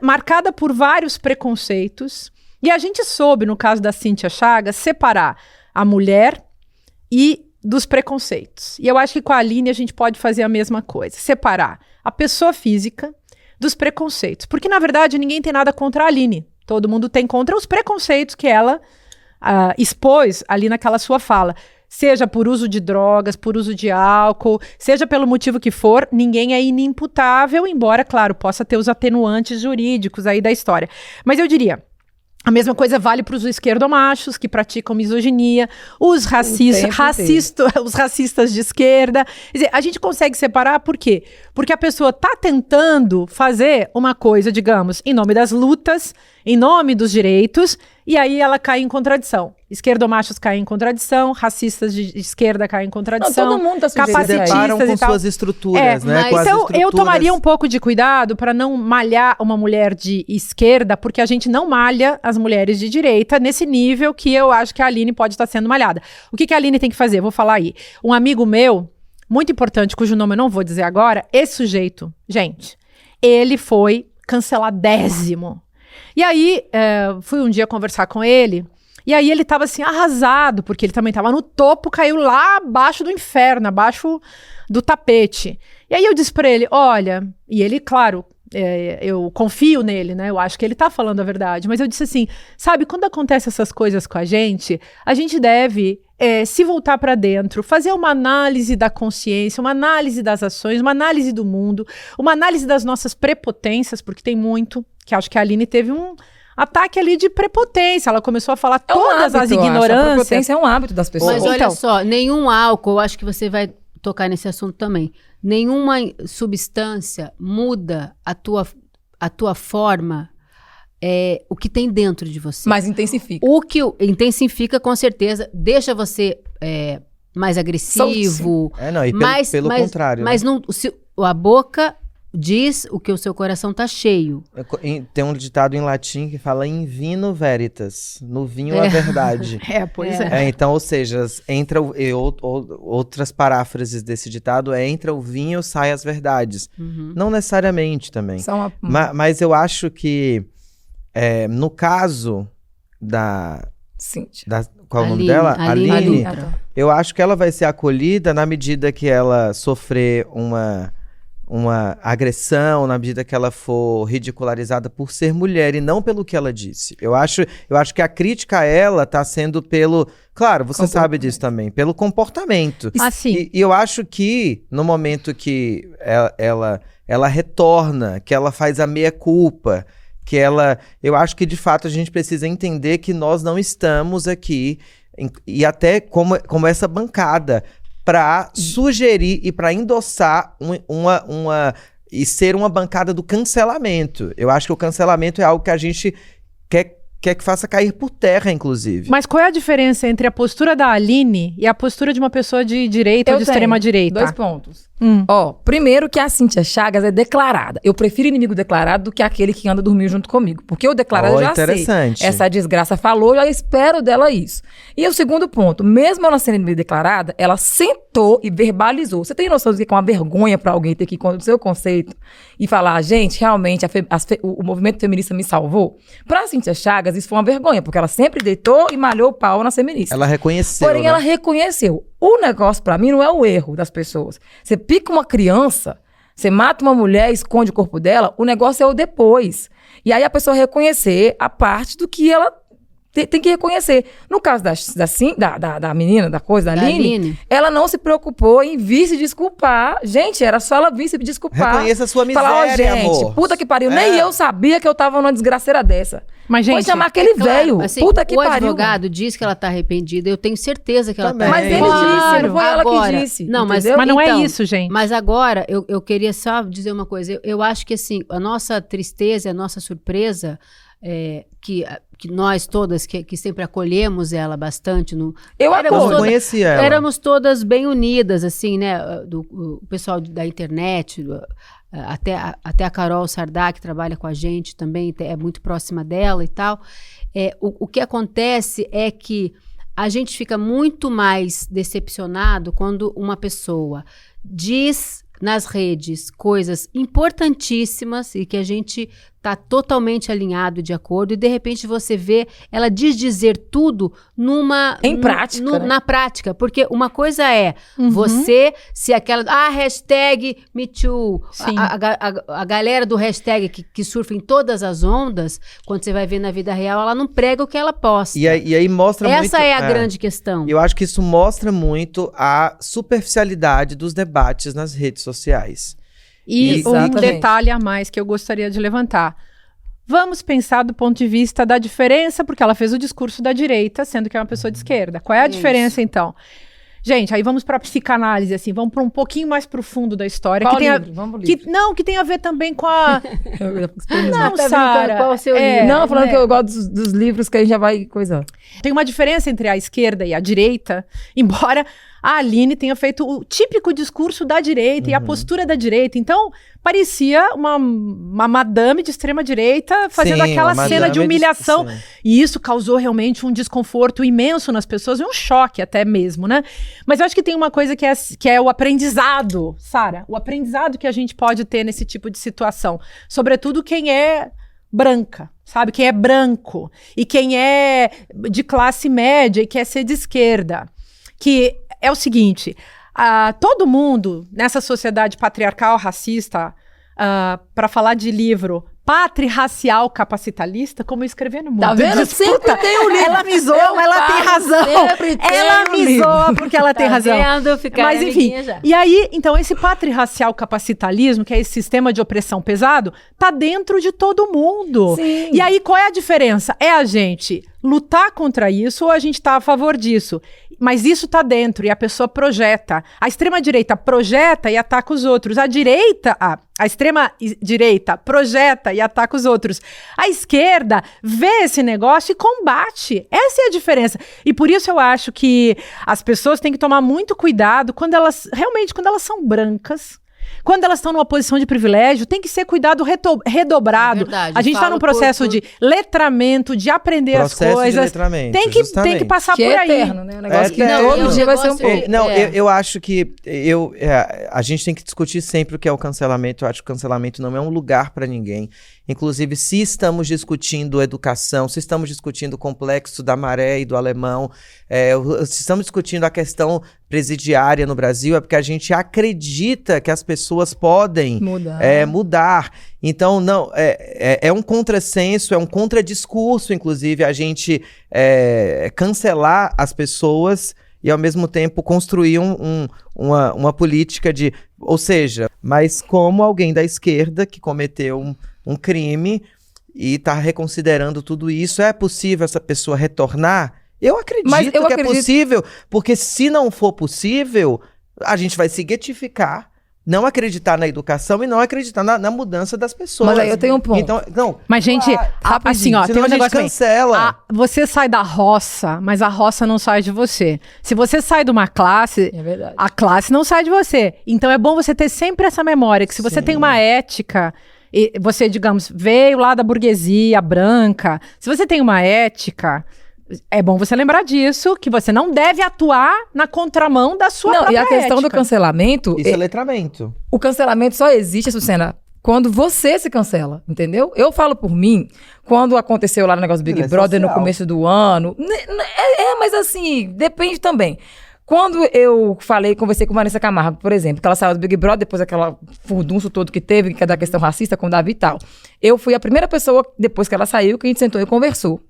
marcada por vários preconceitos. E a gente soube, no caso da Cíntia Chagas, separar a mulher e dos preconceitos. E eu acho que com a Aline a gente pode fazer a mesma coisa. Separar a pessoa física dos preconceitos. Porque, na verdade, ninguém tem nada contra a Aline. Todo mundo tem contra os preconceitos que ela expôs ali naquela sua fala. Seja por uso de drogas, por uso de álcool, seja pelo motivo que for, ninguém é inimputável, embora, claro, possa ter os atenuantes jurídicos aí da história. Mas eu diria... A mesma coisa vale para os esquerdomachos que praticam misoginia, os racistas de esquerda. Quer dizer, a gente consegue separar por quê? Porque a pessoa está tentando fazer uma coisa, digamos, em nome das lutas, em nome dos direitos, e aí ela cai em contradição. Esquerdomachos caem em contradição, racistas de esquerda caem em contradição, todo mundo tá capacitistas com e tal. Suas estruturas, né? Com Então, eu tomaria um pouco pouco de cuidado para não malhar uma mulher de esquerda, porque a gente não malha as mulheres de direita nesse nível que eu acho que a Aline pode estar sendo malhada. O que a Aline tem que fazer? Vou falar aí. Um amigo meu, muito importante, cujo nome eu não vou dizer agora, esse sujeito, gente, ele foi canceladésimo. E aí, fui um dia conversar com ele, E aí ele tava assim, arrasado, porque ele também tava no topo, caiu lá abaixo do inferno, abaixo do tapete. E aí eu disse pra ele, olha, e ele, claro, eu confio nele, né? Eu acho que ele tá falando a verdade. Mas eu disse assim, sabe, quando acontecem essas coisas com a gente deve se voltar pra dentro, fazer uma análise da consciência, uma análise das ações, uma análise do mundo, uma análise das nossas prepotências, porque tem muito, que acho que a Aline teve um ataque ali de prepotência. Ela começou a falar todas as ignorâncias. A prepotência é um hábito das pessoas. Mas olha só, nenhum álcool, acho que você vai tocar nesse assunto também. Nenhuma substância muda a tua forma, o que tem dentro de você. Mas intensifica. O que intensifica, com certeza, deixa você mais agressivo. Pelo contrário. Mas né? não, a boca diz o que o seu coração tá cheio. Tem um ditado em latim que fala in vino veritas, no vinho a verdade. Pois é. Então, ou seja, outras paráfrases desse ditado entra o vinho, sai as verdades. Não necessariamente também. Mas eu acho que no caso da Cíntia. Qual é o nome dela? Aline. Tá. Eu acho que ela vai ser acolhida na medida que ela sofrer uma agressão, na medida que ela for ridicularizada por ser mulher e não pelo que ela disse. Eu acho que a crítica a ela tá sendo pelo... Claro, você sabe disso também. Pelo comportamento. Assim. E eu acho que no momento que ela retorna, que ela faz a meia-culpa, eu acho que de fato a gente precisa entender que nós não estamos aqui, e até como essa bancada, para sugerir e para endossar e ser uma bancada do cancelamento. Eu acho que o cancelamento é algo que a gente quer que faça cair por terra, inclusive. Mas qual é a diferença entre a postura da Aline e a postura de uma pessoa de direita ou de extrema direita? 2 pontos. Primeiro que a Cíntia Chagas é declarada. Eu prefiro inimigo declarado do que aquele que anda dormindo junto comigo. Porque o declarado eu já interessante. sei. Essa desgraça falou, eu já espero dela isso. E o segundo ponto, mesmo ela sendo inimigo declarada, ela sentou e verbalizou. Você tem noção de que é uma vergonha pra alguém ter que ir contra o seu conceito e falar, gente, realmente o movimento feminista me salvou? Pra Cíntia Chagas, isso foi uma vergonha, porque ela sempre deitou e malhou o pau nas feministas. Ela reconheceu, Porém, ela reconheceu. O negócio, pra mim, não é o erro das pessoas. Você pica uma criança, você mata uma mulher, esconde o corpo dela, o negócio é o depois. E aí a pessoa reconhecer a parte do que ela tem que reconhecer. No caso da menina, da Aline, ela não se preocupou em vir se desculpar. Gente, era só ela vir se desculpar. Reconheça a sua miséria, falar, gente, amor. Puta que pariu. Nem eu sabia que eu tava numa desgraceira dessa. Mas, gente, pode chamar aquele velho. Assim, Puta que pariu. O advogado diz que ela tá arrependida. Eu tenho certeza que ela tá Mas ele disse, não foi ela que disse. Não, mas não é então, isso, gente. Mas agora, eu queria só dizer uma coisa. Eu acho que, assim, a nossa tristeza, a nossa surpresa, que nós todas, que sempre acolhemos ela bastante. Eu conhecia ela. Éramos todas bem unidas, assim, né? O pessoal da internet, até a Carol Sardá, que trabalha com a gente também, é muito próxima dela e tal. O que acontece é que a gente fica muito mais decepcionado quando uma pessoa diz nas redes coisas importantíssimas e que a gente está totalmente alinhado de acordo, e de repente você vê ela dizer tudo em prática, né? Na prática, porque uma coisa é você, se aquela hashtag MeToo, a galera do hashtag que surfa em todas as ondas, quando você vai ver na vida real, ela não prega o que ela posta. E aí mostra muito... Essa é a grande questão. Eu acho que isso mostra muito a superficialidade dos debates nas redes sociais. E um detalhe a mais que eu gostaria de levantar. Vamos pensar do ponto de vista da diferença, porque ela fez o discurso da direita, sendo que é uma pessoa de esquerda. Qual é a diferença, então? Gente, aí vamos para psicanálise, assim, vamos para um pouquinho mais profundo da história. Qual livro? Vamos pro livro. Que tem a ver também com a... Não, Sara. Qual o seu livro? Não, falando que eu gosto dos livros que a gente já vai coisar. Tem uma diferença entre a esquerda e a direita, embora a Aline tenha feito o típico discurso da direita e a postura da direita. Então, parecia uma madame de extrema-direita fazendo aquela cena de humilhação. E isso causou realmente um desconforto imenso nas pessoas e um choque até mesmo, né? Mas eu acho que tem uma coisa que é o aprendizado, Sara. O aprendizado que a gente pode ter nesse tipo de situação. Sobretudo quem é branca, sabe? Quem é branco e quem é de classe média e quer ser de esquerda. Que é o seguinte, todo mundo nessa sociedade patriarcal, racista, para falar de livro patriarcal capacitalista, como eu escrevi no mundo. Tá vendo? Disputa. Sempre tem um livro. Ela me zoa, ela tem razão. Ela me zoa porque ela tem razão. Mas enfim, e aí, então, esse patriarcal capacitalismo, que é esse sistema de opressão pesado, tá dentro de todo mundo. Sim. E aí, qual é a diferença? É a gente lutar contra isso ou a gente tá a favor disso? Mas isso tá dentro e a pessoa projeta. A extrema-direita projeta e ataca os outros. A direita, a extrema-direita projeta e ataca os outros. A esquerda vê esse negócio e combate. Essa é a diferença. E por isso eu acho que as pessoas têm que tomar muito cuidado quando elas são brancas. Quando elas estão numa posição de privilégio, tem que ser cuidado redobrado. Verdade, a gente está num processo de letramento, de aprender as coisas. De letramento, tem que passar que por é aí. eterno, né? O negócio que eterno. todo dia vai ser um pouco. Eu acho que a gente tem que discutir sempre o que é o cancelamento. Eu acho que o cancelamento não é um lugar para ninguém. Inclusive, se estamos discutindo educação, se estamos discutindo o complexo da maré e do alemão, se estamos discutindo a questão presidiária no Brasil, é porque a gente acredita que as pessoas podem mudar. Então, não, é um contrassenso, é um contradiscurso, inclusive, a gente cancelar as pessoas e, ao mesmo tempo, construir uma política de... Ou seja, mas como alguém da esquerda que cometeu um crime e está reconsiderando tudo isso, é possível essa pessoa retornar? Eu acredito que é possível, porque se não for possível, a gente vai se guetificar, não acreditar na educação e não acreditar na mudança das pessoas. Mas aí eu tenho um ponto. Então, não, Mas, gente, assim, ó, tem um negócio cancela. Você sai da roça, mas a roça não sai de você. Se você sai de uma classe, a classe não sai de você. Então é bom você ter sempre essa memória, que se você tem uma ética... E você, digamos, veio lá da burguesia branca. Se você tem uma ética, é bom você lembrar disso, que você não deve atuar na contramão da sua própria ética. E a questão do cancelamento... Isso é letramento. O cancelamento só existe, Sucena, quando você se cancela, entendeu? Eu falo por mim, quando aconteceu lá no negócio do Big Brother no começo do ano... mas assim, depende também. Quando eu conversei com Vanessa Camargo, por exemplo, que ela saiu do Big Brother, depois daquela furdunço todo que teve, que é da questão racista com o Davi e tal. Eu fui a primeira pessoa, depois que ela saiu, que a gente sentou e conversou.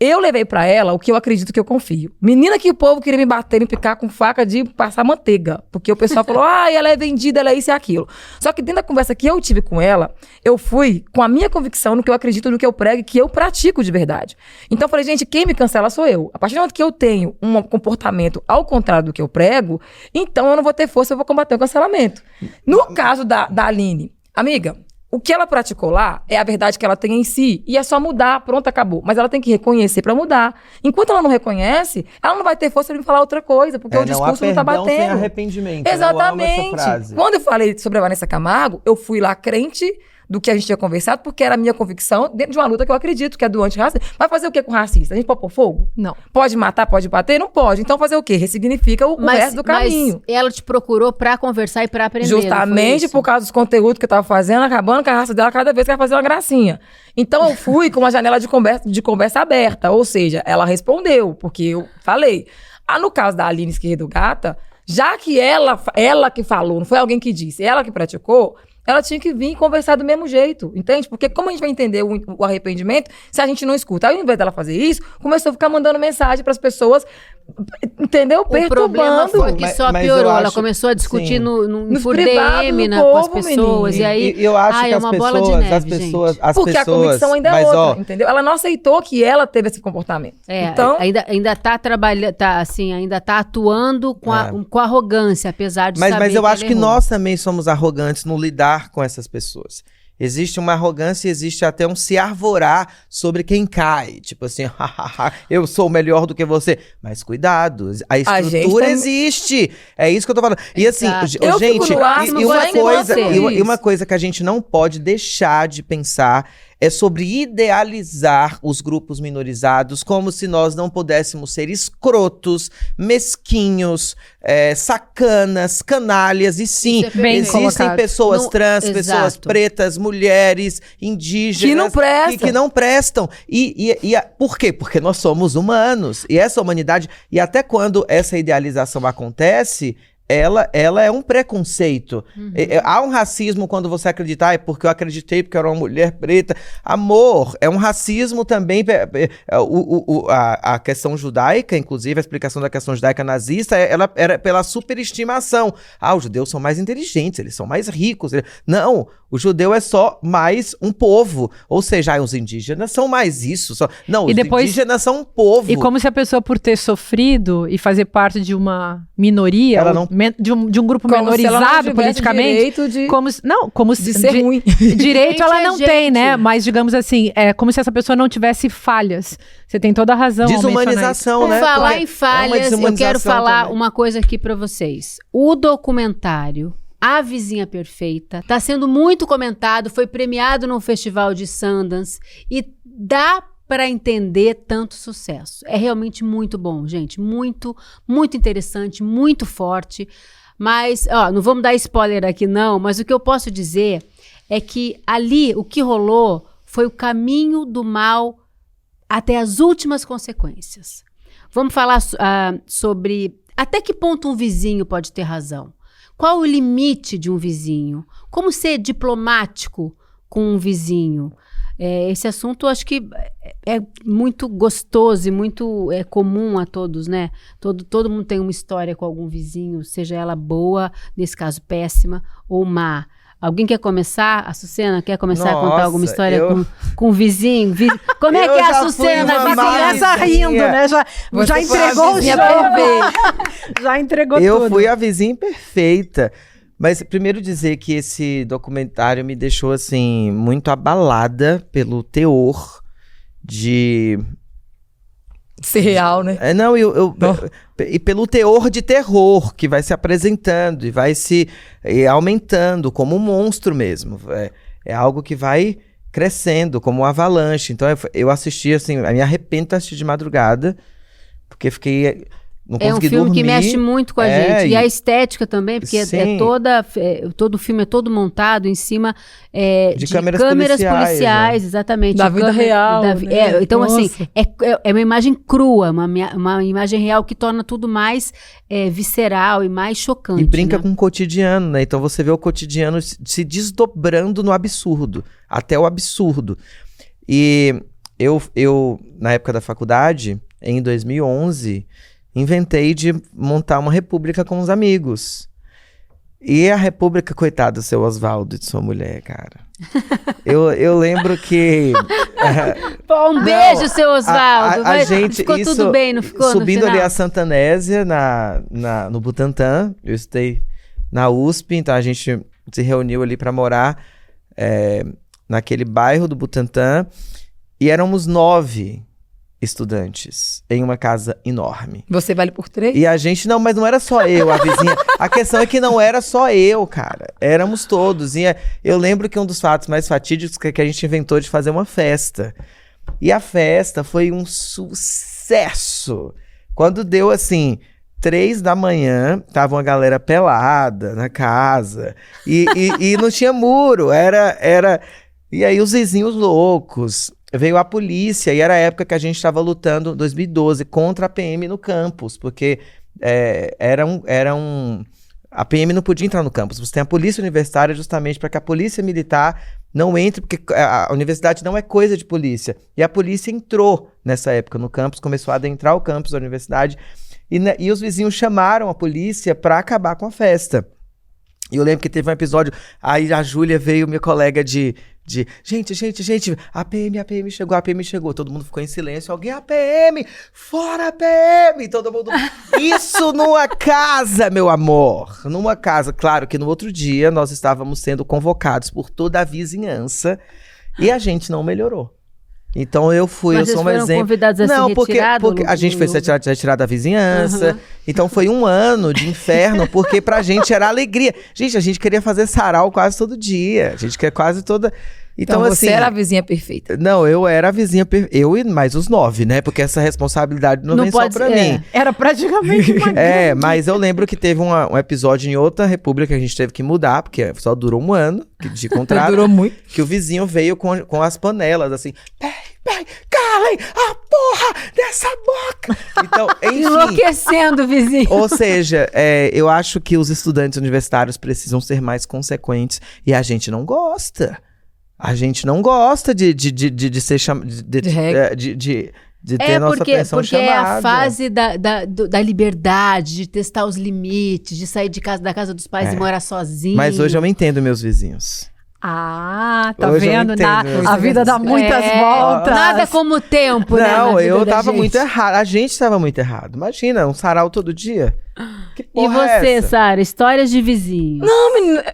Eu levei pra ela o que eu acredito, que eu confio. Menina, que o povo queria me bater, me picar com faca de passar manteiga. Porque o pessoal falou, ela é vendida, ela é isso e aquilo. Só que dentro da conversa que eu tive com ela, eu fui com a minha convicção no que eu acredito, no que eu prego e que eu pratico de verdade. Então eu falei, gente, quem me cancela sou eu. A partir do momento que eu tenho um comportamento ao contrário do que eu prego, então eu não vou ter força, eu vou combater o cancelamento. No caso da Aline, amiga... O que ela praticou lá é a verdade que ela tem em si. E é só mudar, pronto, acabou. Mas ela tem que reconhecer pra mudar. Enquanto ela não reconhece, ela não vai ter força de me falar outra coisa, porque o discurso não tá batendo. Sem arrependimento. Exatamente. Eu amo essa frase. Quando eu falei sobre a Vanessa Camargo, eu fui lá crente do que a gente tinha conversado, porque era a minha convicção dentro de uma luta que eu acredito, que é do antirracista. Vai fazer o que com racista? A gente pode pôr fogo? Não. Pode matar, pode bater? Não pode. Então fazer o quê? Ressignifica o resto do caminho. Mas ela te procurou pra conversar e pra aprender. Justamente por causa dos conteúdos que eu tava fazendo, acabando com a raça dela cada vez que ela fazia uma gracinha. Então eu fui com uma janela de conversa aberta, ou seja, ela respondeu, porque eu falei. No caso da Aline Esquerdo Gata, já que ela que falou, não foi alguém que disse, ela que praticou, ela tinha que vir e conversar do mesmo jeito, entende? Porque como a gente vai entender o arrependimento se a gente não escuta? Aí, ao invés dela fazer isso, começou a ficar mandando mensagem pras pessoas, entendeu? Perturbando. O problema foi que só piorou. Ela começou a discutir por DM com as pessoas. E aí, eu acho que é uma bola de neve, as pessoas, porque a convicção ainda é outra, entendeu? Ela não aceitou que ela teve esse comportamento. Então, ainda tá trabalhando, ainda tá atuando com arrogância, apesar de saber mas eu acho que errou. nós também somos arrogantes no lidar com essas pessoas. Existe uma arrogância e existe até um se arvorar sobre quem cai. Tipo assim, eu sou melhor do que você. Mas cuidado, a estrutura existe. É isso que eu tô falando. E assim, gente, uma coisa que a gente não pode deixar de pensar é sobre idealizar os grupos minorizados como se nós não pudéssemos ser escrotos, mesquinhos, sacanas, canalhas. E sim, Isso é bem existem colocado. pessoas trans, Exato. pessoas pretas, mulheres, indígenas... Que não prestam. Que não prestam. Por quê? Porque nós somos humanos. E essa humanidade... E até quando essa idealização acontece... Ela é um preconceito. Há um racismo quando você acredita, porque eu acreditei porque eu era uma mulher preta. Amor, é um racismo também. A questão judaica, inclusive, a explicação da questão judaica nazista, ela era pela superestimação. Os judeus são mais inteligentes, eles são mais ricos. Não, o judeu é só mais um povo. Ou seja, os indígenas são mais isso. Não, os indígenas são um povo. E como se a pessoa, por ter sofrido e fazer parte de uma minoria, Ela não... de um grupo Como se ela não menorizado tivesse politicamente, direito de ser ruim. Direito ela não gente. tem, né? Mas, digamos assim, é como se essa pessoa não tivesse falhas. Você tem toda a razão. Desumanização, Por né? falar Porque em falhas, uma eu quero desumanização falar também. uma coisa aqui pra vocês. O documentário A Vizinha Perfeita tá sendo muito comentado, foi premiado no Festival de Sundance e dá para entender tanto sucesso. É realmente muito bom, gente. Muito, muito interessante, muito forte. Mas, não vamos dar spoiler aqui não, mas o que eu posso dizer é que ali o que rolou foi o caminho do mal até as últimas consequências. Vamos falar sobre até que ponto um vizinho pode ter razão. Qual o limite de um vizinho? Como ser diplomático com um vizinho? Esse assunto, acho que é muito gostoso e muito comum a todos, né? Todo mundo tem uma história com algum vizinho, seja ela boa, nesse caso péssima, ou má. Alguém quer começar? A Sucena quer começar a contar alguma história com um vizinho? Como é que é a Sucena? Começa rindo, né? Já entregou o jogo. Já entregou tudo. Eu fui a vizinha perfeita. Mas primeiro dizer que esse documentário me deixou, assim, muito abalada pelo teor de... Ser real, né? E pelo teor de terror que vai se apresentando e vai se aumentando como um monstro mesmo. É algo que vai crescendo como uma avalanche. Então eu assisti, assim, me arrependo de assistir de madrugada, porque fiquei... Não é um consegui filme dormir. que mexe muito com a gente. E a estética também, porque todo o filme é todo montado em cima de câmeras policiais, exatamente. Da vida real. Né? Então, Nossa. assim, é uma imagem crua, uma imagem real que torna tudo mais visceral e mais chocante. E brinca né? com o cotidiano, né? Então você vê o cotidiano se desdobrando no absurdo, até o absurdo. E eu na época da faculdade, em 2011... inventei de montar uma república com os amigos. E a república, coitado do seu Oswaldo e de sua mulher, cara. Eu lembro que... Pô, um beijo, seu Oswaldo. A gente, ficou tudo bem, não ficou? Subindo ali a Santanésia, no Butantã, eu estudei na USP, então a gente se reuniu ali para morar naquele bairro do Butantã, e éramos 9 estudantes em uma casa enorme. Você vale por 3? E a gente, mas não era só eu, a vizinha. A questão é que não era só eu, cara. Éramos todos. E eu lembro que um dos fatos mais fatídicos que a gente inventou de fazer uma festa. E a festa foi um sucesso. Quando deu, assim, 3 da manhã, tava uma galera pelada na casa. E não tinha muro. E aí os vizinhos loucos... Veio a polícia, e era a época que a gente estava lutando, em 2012, contra a PM no campus, porque a PM não podia entrar no campus. Você tem a polícia universitária justamente para que a polícia militar não entre, porque a universidade não é coisa de polícia. E a polícia entrou nessa época no campus, começou a adentrar o campus da universidade, e os vizinhos chamaram a polícia para acabar com a festa. E eu lembro que teve um episódio, aí a Júlia veio, minha colega de gente, a PM chegou, todo mundo ficou em silêncio, alguém, a PM, fora a PM, todo mundo, isso numa casa, meu amor, numa casa. Claro que no outro dia nós estávamos sendo convocados por toda a vizinhança e a gente não melhorou. Então eu sou um exemplo. Mas vocês convidados a ser porque a gente foi retirado da vizinhança. Uhum. Então foi um ano de inferno, porque pra gente era alegria. Gente, a gente queria fazer sarau quase todo dia. A gente queria quase toda... Então, você assim, era a vizinha perfeita. Não, eu era a vizinha, eu e mais os 9, né? Porque essa responsabilidade não vem só pra mim. Era praticamente uma Mas eu lembro que teve um episódio em outra república que a gente teve que mudar, porque só durou um ano de contrato. Durou muito. Que o vizinho veio com as panelas, assim, calem a porra dessa boca! Então, enfim. Enlouquecendo o vizinho. Ou seja, eu acho que os estudantes universitários precisam ser mais consequentes e a gente não gosta. A gente não gosta de ser chamado. De ter nossa atenção porque chamada. é a fase da liberdade, de testar os limites, de sair da casa dos pais e morar sozinho. Mas hoje eu entendo meus vizinhos. Ah, tá Hoje eu vendo? entendo. A vida dá muitas voltas. Nada como o tempo, né? Não, na vida eu da tava gente. muito errado. A gente tava muito errado. Imagina, um sarau todo dia. Que E porra é você, essa? Sara, histórias de vizinhos? Não, menina,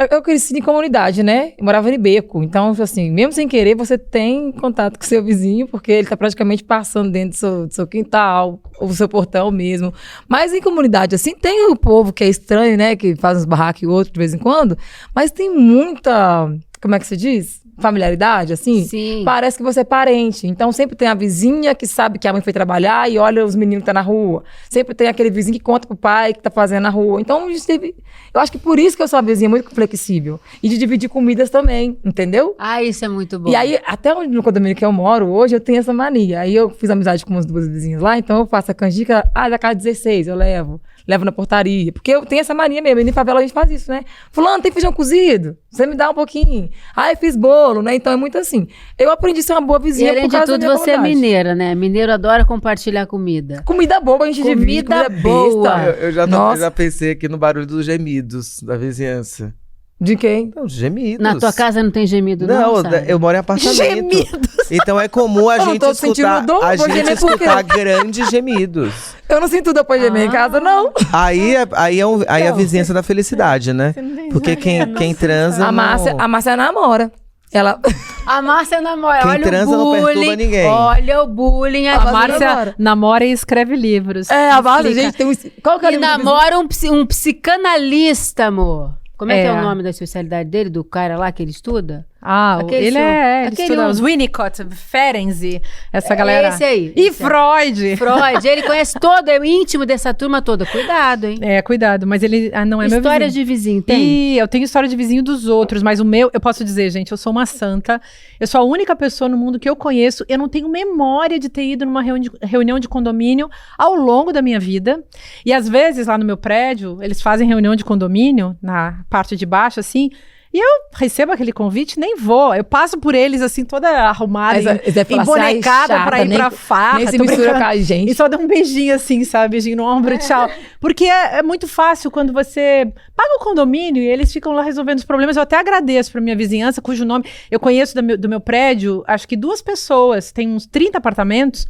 eu cresci em comunidade, né? Eu morava em beco. Então, assim, mesmo sem querer, você tem contato com seu vizinho, porque ele tá praticamente passando dentro do seu quintal, ou do seu portão mesmo. Mas em comunidade, assim, tem o povo que é estranho, né? Que faz uns barracos e outros de vez em quando. Mas tem muita... Como é que se diz? Familiaridade, assim. Sim. Parece que você é parente. Então, sempre tem a vizinha que sabe que a mãe foi trabalhar e olha os meninos que tá na rua. Sempre tem aquele vizinho que conta pro pai que tá fazendo na rua. Então, a gente teve... Eu acho que por isso que eu sou uma vizinha muito flexível. E de dividir comidas também, entendeu? Ah, isso é muito bom. E aí, até no condomínio que eu moro hoje, eu tenho essa mania. Aí eu fiz amizade com umas duas vizinhas lá, então eu faço a canjica, da casa 16, eu levo na portaria. Porque eu tenho essa mania mesmo. E em favela a gente faz isso, né? Fulano, tem feijão cozido? Você me dá um pouquinho. Eu fiz bolo, né? Então é muito assim. Eu aprendi a ser uma boa E vizinha além por de causa tudo, da minha você é comunidade. mineira, né? Mineiro adora compartilhar comida. Comida boa, a gente divide. Comida Comida boa. besta. Eu já Nossa. pensei aqui no barulho dos gemidos da vizinhança. De quem? Não, os gemidos. Na tua casa não tem gemido, não, Não, Sara? eu moro em apartamento. Gemidos. Então é comum a Eu não gente tô sentindo escutar, dor, a vou gente gemer por quê? escutar grandes gemidos. Eu não sinto depois de mim em casa, não. Aí é a vizinhança da felicidade, né? Você não tem Porque quem transa A Márcia namora. Ela... A Márcia namora. Quem Olha transa o não bullying. perturba ninguém. Olha o bullying A aqui. Márcia namora. namora e escreve livros. a Márcia, Explica. gente, tem um... Qual que é o E livro do namora um psicanalista, amor. Como é que é É. o nome da especialidade dele, do cara lá que ele estuda? Ah, Aquele ele senhor. ele Aquele estuda um. os Winnicott, Ferenczi, essa galera. Esse aí. E esse aí. Freud. Freud, ele conhece todo, é o íntimo dessa turma toda. Cuidado, hein? É, cuidado, mas ele não é meu Histórias vizinho. de vizinho, tem? E eu tenho história de vizinho dos outros, mas o meu, eu posso dizer, gente, eu sou uma santa. Eu sou a única pessoa no mundo que eu conheço. Eu não tenho memória de ter ido numa reunião de condomínio ao longo da minha vida. E às vezes, lá no meu prédio, eles fazem reunião de condomínio, na parte de baixo, assim. E eu recebo aquele convite, nem vou. Eu passo por eles, assim, toda arrumada, Mas vai falar assim, ai, embonecada chata, pra ir nem- pra farra. nem se tô mistura brincando. com a gente. E só dá um beijinho, assim, sabe? Beijinho no ombro, tchau. Porque é muito fácil quando você paga o condomínio e eles ficam lá resolvendo os problemas. Eu até agradeço pra minha vizinhança, cujo nome eu conheço do meu prédio, acho que 2 pessoas, tem uns 30 apartamentos,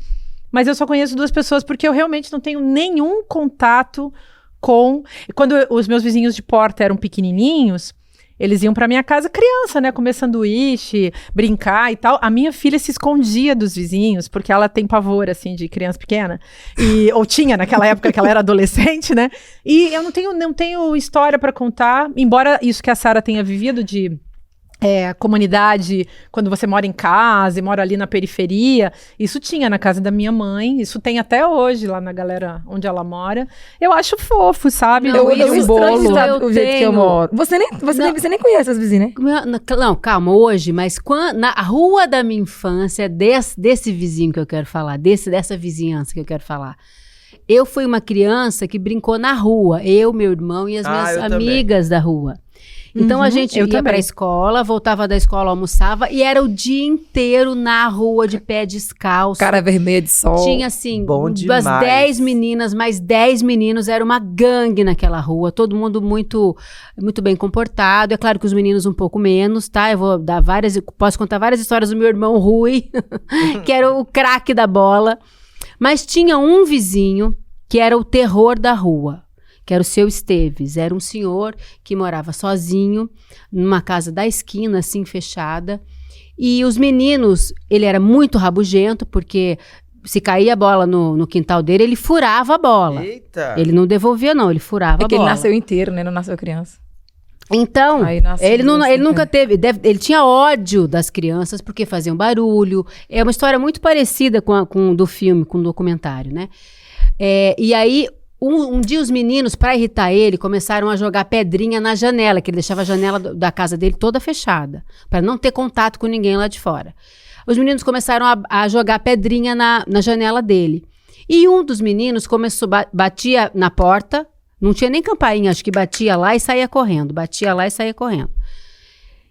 mas eu só conheço 2 pessoas porque eu realmente não tenho nenhum contato com... Quando os meus vizinhos de porta eram pequenininhos, eles iam pra minha casa criança, né? Comer sanduíche, brincar e tal. A minha filha se escondia dos vizinhos, porque ela tem pavor, assim, de criança pequena. Ou tinha naquela época que ela era adolescente, né? E eu não tenho história pra contar, embora isso que a Sara tenha vivido de... comunidade, quando você mora em casa e mora ali na periferia, isso tinha na casa da minha mãe, isso tem até hoje lá na galera onde ela mora. Eu acho fofo, sabe? Não, Eu isso estranho bolo. sabe, Eu o jeito que eu tenho. moro. Você nem conhece as vizinhas, né? Não, calma, hoje, mas na rua da minha infância, desse vizinho que eu quero falar, dessa vizinhança que eu quero falar. Eu fui uma criança que brincou na rua, eu, meu irmão e as minhas eu também. amigas da rua. Então a gente eu ia também. pra escola, voltava da escola, almoçava e era o dia inteiro na rua de pé descalço. Cara vermelha de sol. Tinha assim, Bom umas demais. 10 meninas, mais 10 meninos, era uma gangue naquela rua, todo mundo muito, muito bem comportado. É claro que os meninos um pouco menos, tá? Eu vou dar posso contar várias histórias do meu irmão Rui, que era o craque da bola. Mas tinha um vizinho que era o terror da rua, que era o seu Esteves. Era um senhor que morava sozinho, numa casa da esquina, assim, fechada. E os meninos, ele era muito rabugento, porque se caía a bola no quintal dele, ele furava a bola. Eita! Ele não devolvia, não, ele furava É a que bola. ele nasceu inteiro, né? Não nasceu criança. Então, Aí nasceu ele assim, nunca teve... ele tinha ódio das crianças porque faziam barulho. É uma história muito parecida com do filme, com o documentário, né? E aí, um dia os meninos, para irritar ele, começaram a jogar pedrinha na janela, que ele deixava a janela da casa dele toda fechada, para não ter contato com ninguém lá de fora. Os meninos começaram a jogar pedrinha na janela dele. E um dos meninos batia na porta, não tinha nem campainha, acho que batia lá e saía correndo.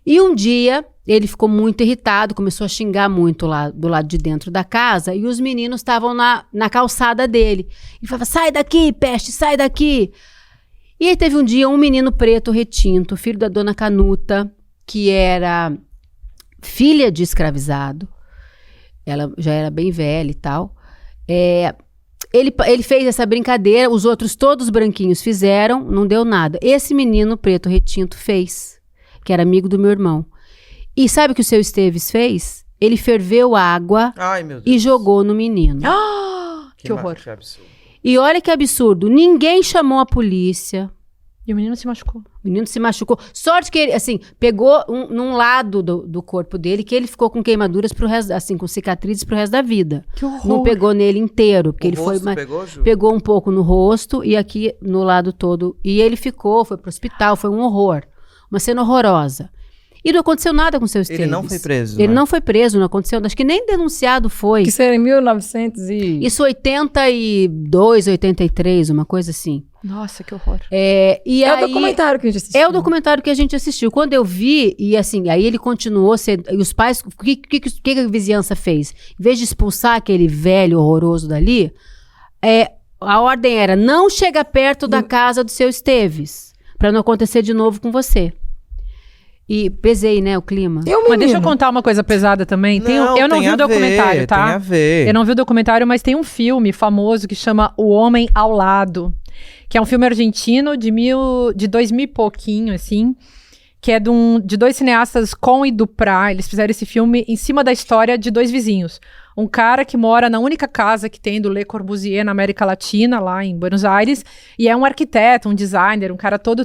E um dia, ele ficou muito irritado, começou a xingar muito lá do lado de dentro da casa, e os meninos estavam na calçada dele. Ele falava, sai daqui, peste, sai daqui. E aí teve um dia um menino preto retinto, filho da dona Canuta, que era filha de escravizado. Ela já era bem velha e tal. Ele fez essa brincadeira, os outros todos branquinhos fizeram, não deu nada. Esse menino preto retinto fez, que era amigo do meu irmão. E sabe o que o seu Esteves fez? Ele ferveu água e jogou no menino. Que horror. Que absurdo. E olha que absurdo, ninguém chamou a polícia. E o menino se machucou. O menino se machucou. Sorte que ele, assim, pegou num lado do corpo dele, que ele ficou com queimaduras pro resto, assim, com cicatrizes pro resto da vida. Que horror. Não pegou nele inteiro, porque O ele foi... rosto pegou, Ju? Pegou um pouco no rosto e aqui no lado todo. E ele foi pro hospital, foi um horror. Uma cena horrorosa. E não aconteceu nada com o seu Esteves. Ele não foi preso, Ele né? não foi preso, não aconteceu. Acho que nem denunciado foi. Que seria em 1900 e... Isso 82, 83, uma coisa assim. Nossa, que horror. E É aí, o documentário que a gente assistiu. É o documentário que a gente assistiu. Quando eu vi, e assim, aí ele continuou sendo... E os pais... O que a vizinhança fez? Em vez de expulsar aquele velho horroroso dali, a ordem era, não chega perto da casa do seu Esteves, para não acontecer de novo com você. E pesei, né, o clima. Mas deixa eu contar uma coisa pesada também. Eu não vi o documentário, tá? Tem a ver. Eu não vi o documentário, mas tem um filme famoso que chama O Homem ao Lado, que é um filme argentino de 2000 e pouquinho, assim, que é de dois cineastas, Con e Duprá. Eles fizeram esse filme em cima da história de dois vizinhos. Um cara que mora na única casa que tem do Le Corbusier na América Latina, lá em Buenos Aires, e é um arquiteto, um designer, um cara todo.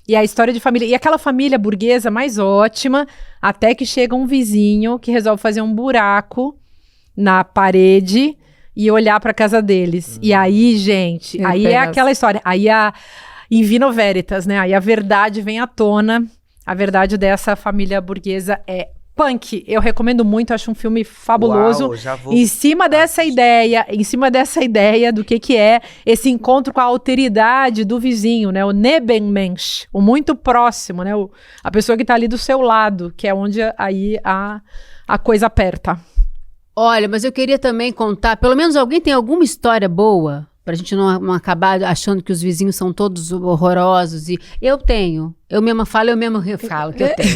E a história de família. E aquela família burguesa mais ótima, até que chega um vizinho que resolve fazer um buraco na parede e olhar pra casa deles. E aí, gente, aí é aquela história. Aí in vino veritas, né? Aí a verdade vem à tona. A verdade dessa família burguesa é punk. Eu recomendo muito, acho um filme fabuloso. Uau, já vou... Em cima dessa ideia do que é esse encontro com a alteridade do vizinho, né? O Nebenmensch, o muito próximo, né? A pessoa que tá ali do seu lado, que é onde aí a coisa aperta. Olha, mas eu queria também contar, pelo menos alguém tem alguma história boa, pra gente não acabar achando que os vizinhos são todos horrorosos. E eu tenho. Eu mesma falo, eu mesma falo que eu tenho.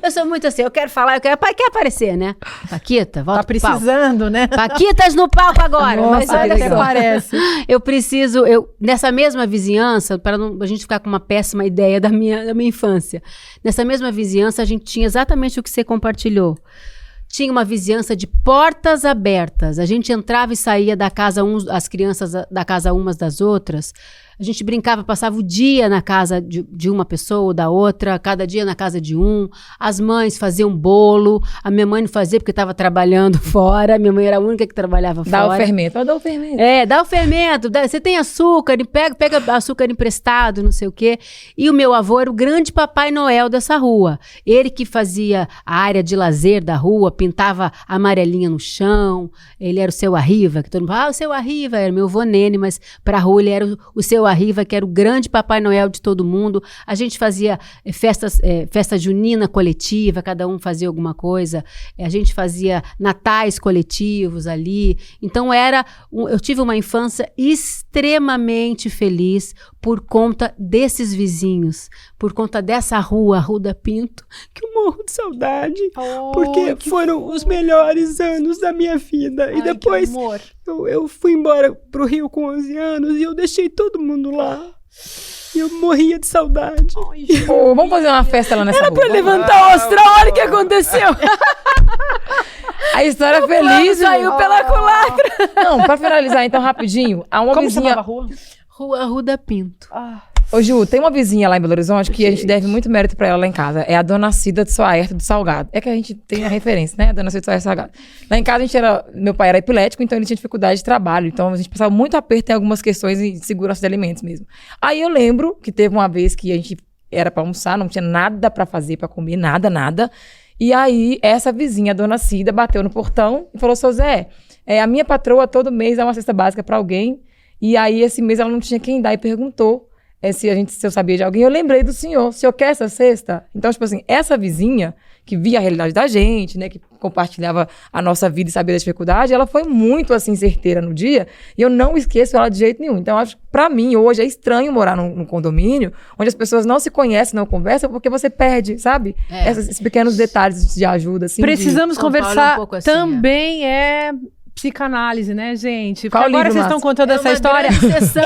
Eu sou muito assim, eu quero falar, quer aparecer, né? Paquita, volta Tá precisando, né? Paquitas no palco agora. Nossa, mas olha até só. parece. Nessa mesma vizinhança, para a gente ficar com uma péssima ideia da minha infância, nessa mesma vizinhança a gente tinha exatamente o que você compartilhou. Tinha uma vizinhança de portas abertas. A gente entrava e saía da casa, as crianças da casa umas das outras. A gente brincava, passava o dia na casa de uma pessoa ou da outra, cada dia na casa de um. As mães faziam bolo. A minha mãe não fazia porque estava trabalhando fora. Minha mãe era a única que trabalhava fora. Dá o fermento. Dá o fermento. Dá o fermento. Você tem açúcar, pega açúcar emprestado, não sei o quê. E o meu avô era o grande Papai Noel dessa rua. Ele que fazia a área de lazer da rua, pintava amarelinha no chão. Ele era o seu Arriva, que todo mundo falava, o seu Arriva era meu avô Nene, mas para a rua ele era o seu Arriva, que era o grande Papai Noel de todo mundo. A gente fazia festa junina coletiva, cada um fazia alguma coisa. A gente fazia natais coletivos ali. Então eu tive uma infância extremamente feliz por conta desses vizinhos, por conta dessa rua, a Rua da Pinto, que eu morro de saudade, porque foram os melhores anos da minha vida. E depois eu fui embora pro Rio com 11 anos e eu deixei todo mundo lá. E eu morria de saudade. Vamos fazer uma festa lá nessa rua. Era pra levantar o astral, olha o que aconteceu. A história feliz saiu pela culatra. Não, pra finalizar então rapidinho, há uma Como vizinha... chamava a rua? Rua da Pinto. Ô, Ju, tem uma vizinha lá em Belo Horizonte que a gente deve muito mérito pra ela lá em casa. É a dona Cida de Soaerto do Salgado. É que a gente tem a referência, né? A dona Cida de Soaerto do Salgado. Lá em casa, meu pai era epilético, então ele tinha dificuldade de trabalho. Então a gente passava muito aperto em algumas questões de segurança de alimentos mesmo. Aí eu lembro que teve uma vez que a gente era pra almoçar, não tinha nada pra fazer, pra comer, nada. E aí, essa vizinha, a dona Cida, bateu no portão e falou, seu Zé, a minha patroa todo mês dá uma cesta básica pra alguém. E aí, esse mês ela não tinha quem dar e perguntou se eu sabia de alguém. Eu lembrei do senhor. O senhor quer essa cesta? Então, tipo assim, essa vizinha que via a realidade da gente, né, que compartilhava a nossa vida e sabia da dificuldade, ela foi muito, assim, certeira no dia. E eu não esqueço ela de jeito nenhum. Então, acho que pra mim, hoje, é estranho morar num condomínio onde as pessoas não se conhecem, não conversam, porque você perde, sabe? Esses pequenos detalhes de ajuda, assim. Precisamos São Paulo é conversar. um pouco assim, também é psicanálise, né, gente? Qual Porque agora livro, vocês estão Márcia? contando essa história.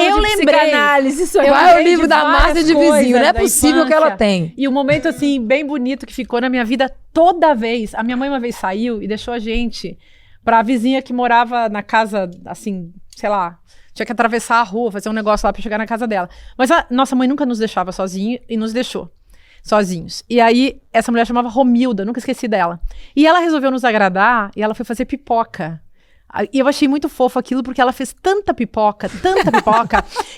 Eu lembrei. Isso aí. Qual é o lembrei livro de da várias Márcia de vizinho? coisas Não é da possível que ela infância. tem. E um momento, assim, bem bonito que ficou na minha vida toda vez. A minha mãe uma vez saiu e deixou a gente pra vizinha que morava na casa, assim, sei lá, tinha que atravessar a rua, fazer um negócio lá pra chegar na casa dela. Mas a nossa mãe nunca nos deixava sozinha e nos deixou sozinhos. E aí, essa mulher chamava Romilda, nunca esqueci dela. E ela resolveu nos agradar e ela foi fazer pipoca. E eu achei muito fofo aquilo, porque ela fez tanta pipoca,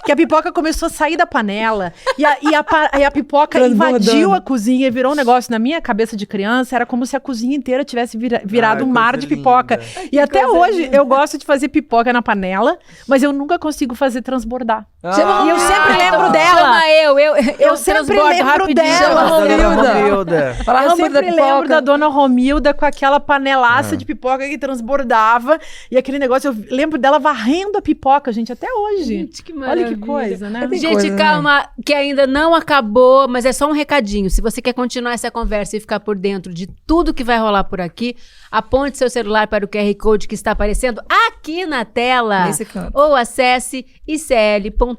que a pipoca começou a sair da panela, e a pipoca invadiu a cozinha e virou um negócio, na minha cabeça de criança, era como se a cozinha inteira tivesse virado um mar de pipoca. E até hoje, eu gosto de fazer pipoca na panela, mas eu nunca consigo fazer transbordar. E eu sempre lembro dela. Eu sempre lembro dela. Romilda. Fala, Eu hambúrguer da sempre pipoca. lembro da dona Romilda com aquela panelaça de pipoca que transbordava. E aquele negócio, eu lembro dela varrendo a pipoca, gente, até hoje. Gente, que Olha maravilha. que coisa, né? Tem Gente, coisa, né? calma, que ainda não acabou, mas é só um recadinho. Se você quer continuar essa conversa e ficar por dentro de tudo que vai rolar por aqui, aponte seu celular para o QR Code que está aparecendo aqui na tela. Nesse canto. Ou acesse icl.com.br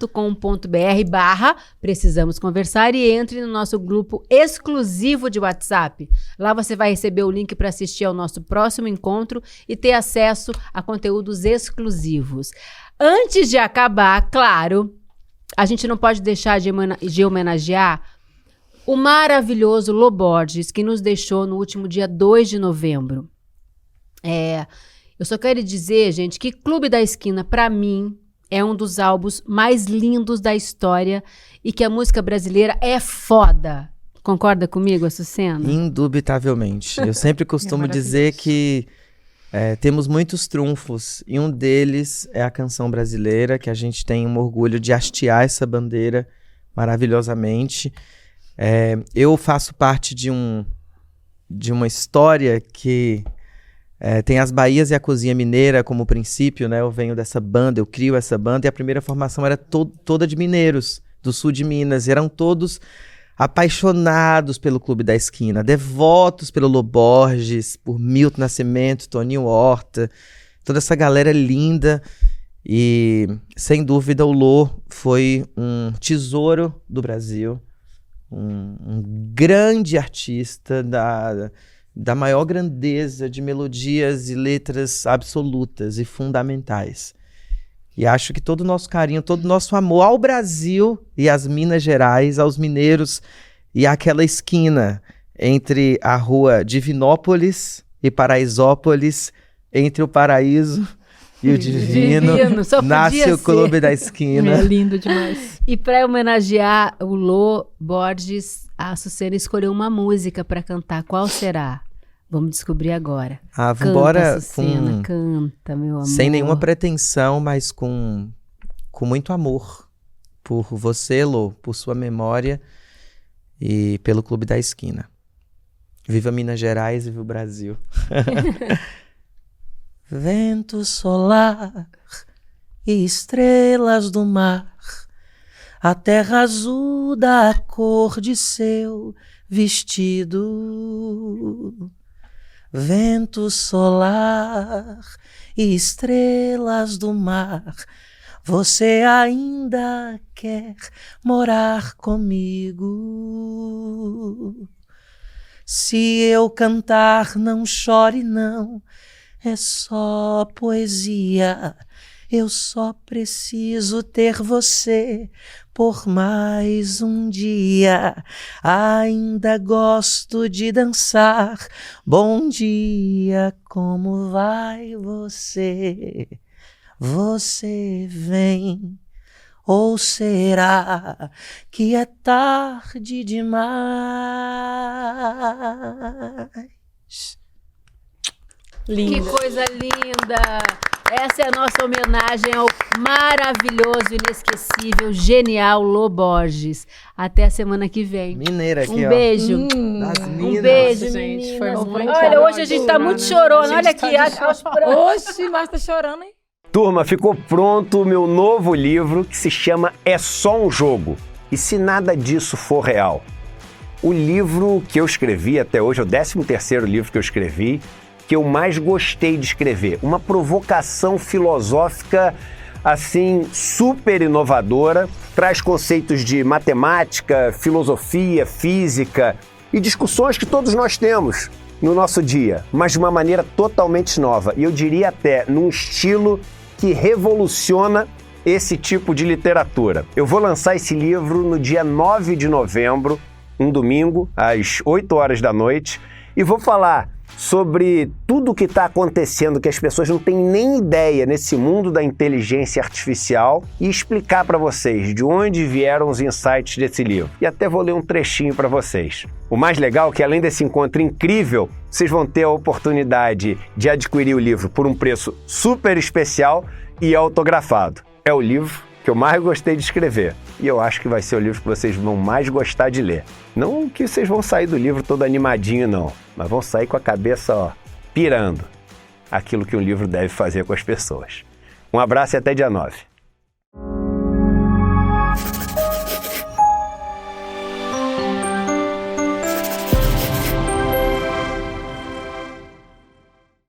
/precisamos conversar e entre no nosso grupo exclusivo de WhatsApp. Lá você vai receber o link para assistir ao nosso próximo encontro e ter acesso a conteúdos exclusivos. Antes de acabar, claro, a gente não pode deixar de homenagear o maravilhoso Lô Borges, que nos deixou no último dia 2 de novembro. Eu só quero dizer, gente, que Clube da Esquina, para mim, é um dos álbuns mais lindos da história e que a música brasileira é foda. Concorda comigo, Açucena? Indubitavelmente. Eu sempre costumo dizer que temos muitos trunfos e um deles é a canção brasileira, que a gente tem um orgulho de hastear essa bandeira maravilhosamente. Eu faço parte de uma história que tem as Bahias e a Cozinha Mineira como princípio, né? Eu venho dessa banda, eu crio essa banda, e a primeira formação era toda de mineiros, do sul de Minas, e eram todos apaixonados pelo Clube da Esquina, devotos pelo Lô Borges, por Milton Nascimento, Toninho Horta, toda essa galera linda. E, sem dúvida, o Lô foi um tesouro do Brasil, um grande artista da maior grandeza de melodias e letras absolutas e fundamentais. E acho que todo o nosso carinho, todo o nosso amor ao Brasil e às Minas Gerais, aos mineiros e àquela esquina entre a rua Divinópolis e Paraisópolis, entre o paraíso e o divino, só podia nasce o ser. Clube da Esquina. É lindo demais. E para homenagear o Lô Borges, a Açucena escolheu uma música para cantar. Qual será? Vamos descobrir agora. Vambora Canta, Açucena, canta, meu amor. sem nenhuma pretensão, mas com muito amor por você, Lô, por sua memória e pelo Clube da Esquina. Viva Minas Gerais e viva o Brasil. Vento solar e estrelas do mar, a terra azul da cor de seu vestido. Vento solar e estrelas do mar, você ainda quer morar comigo? Se eu cantar, não chore não, é só poesia Eu só preciso ter você por mais um dia. Ainda gosto de dançar. Bom dia, como vai você? Você vem? Ou será que é tarde demais? Que coisa linda! Essa é a nossa homenagem ao maravilhoso, inesquecível, genial Lô Borges. Até a semana que vem. Mineira aqui, Um ó. beijo. Das Um minas. beijo, Nossa, gente, meninas. foi muito Olha, bom. hoje a gente tá muito chorona. Olha aqui, aos prantos. Oxi, mas tá chorando, hein? Turma, ficou pronto o meu novo livro que se chama É Só um Jogo. E se nada disso for real? O livro que eu escrevi até hoje, é o 13º livro que eu escrevi, que eu mais gostei de escrever. Uma provocação filosófica, assim, super inovadora. Traz conceitos de matemática, filosofia, física e discussões que todos nós temos no nosso dia, mas de uma maneira totalmente nova. E eu diria até num estilo que revoluciona esse tipo de literatura. Eu vou lançar esse livro no dia 9 de novembro, um domingo, às 8 horas da noite, e vou falar sobre tudo o que está acontecendo, que as pessoas não têm nem ideia nesse mundo da inteligência artificial, e explicar para vocês de onde vieram os insights desse livro. E até vou ler um trechinho para vocês. O mais legal é que, além desse encontro incrível, vocês vão ter a oportunidade de adquirir o livro por um preço super especial e autografado. É o livro que eu mais gostei de escrever. E eu acho que vai ser o livro que vocês vão mais gostar de ler. Não que vocês vão sair do livro todo animadinho, não. Mas vão sair com a cabeça, ó, pirando. Aquilo que um livro deve fazer com as pessoas. Um abraço e até dia 9.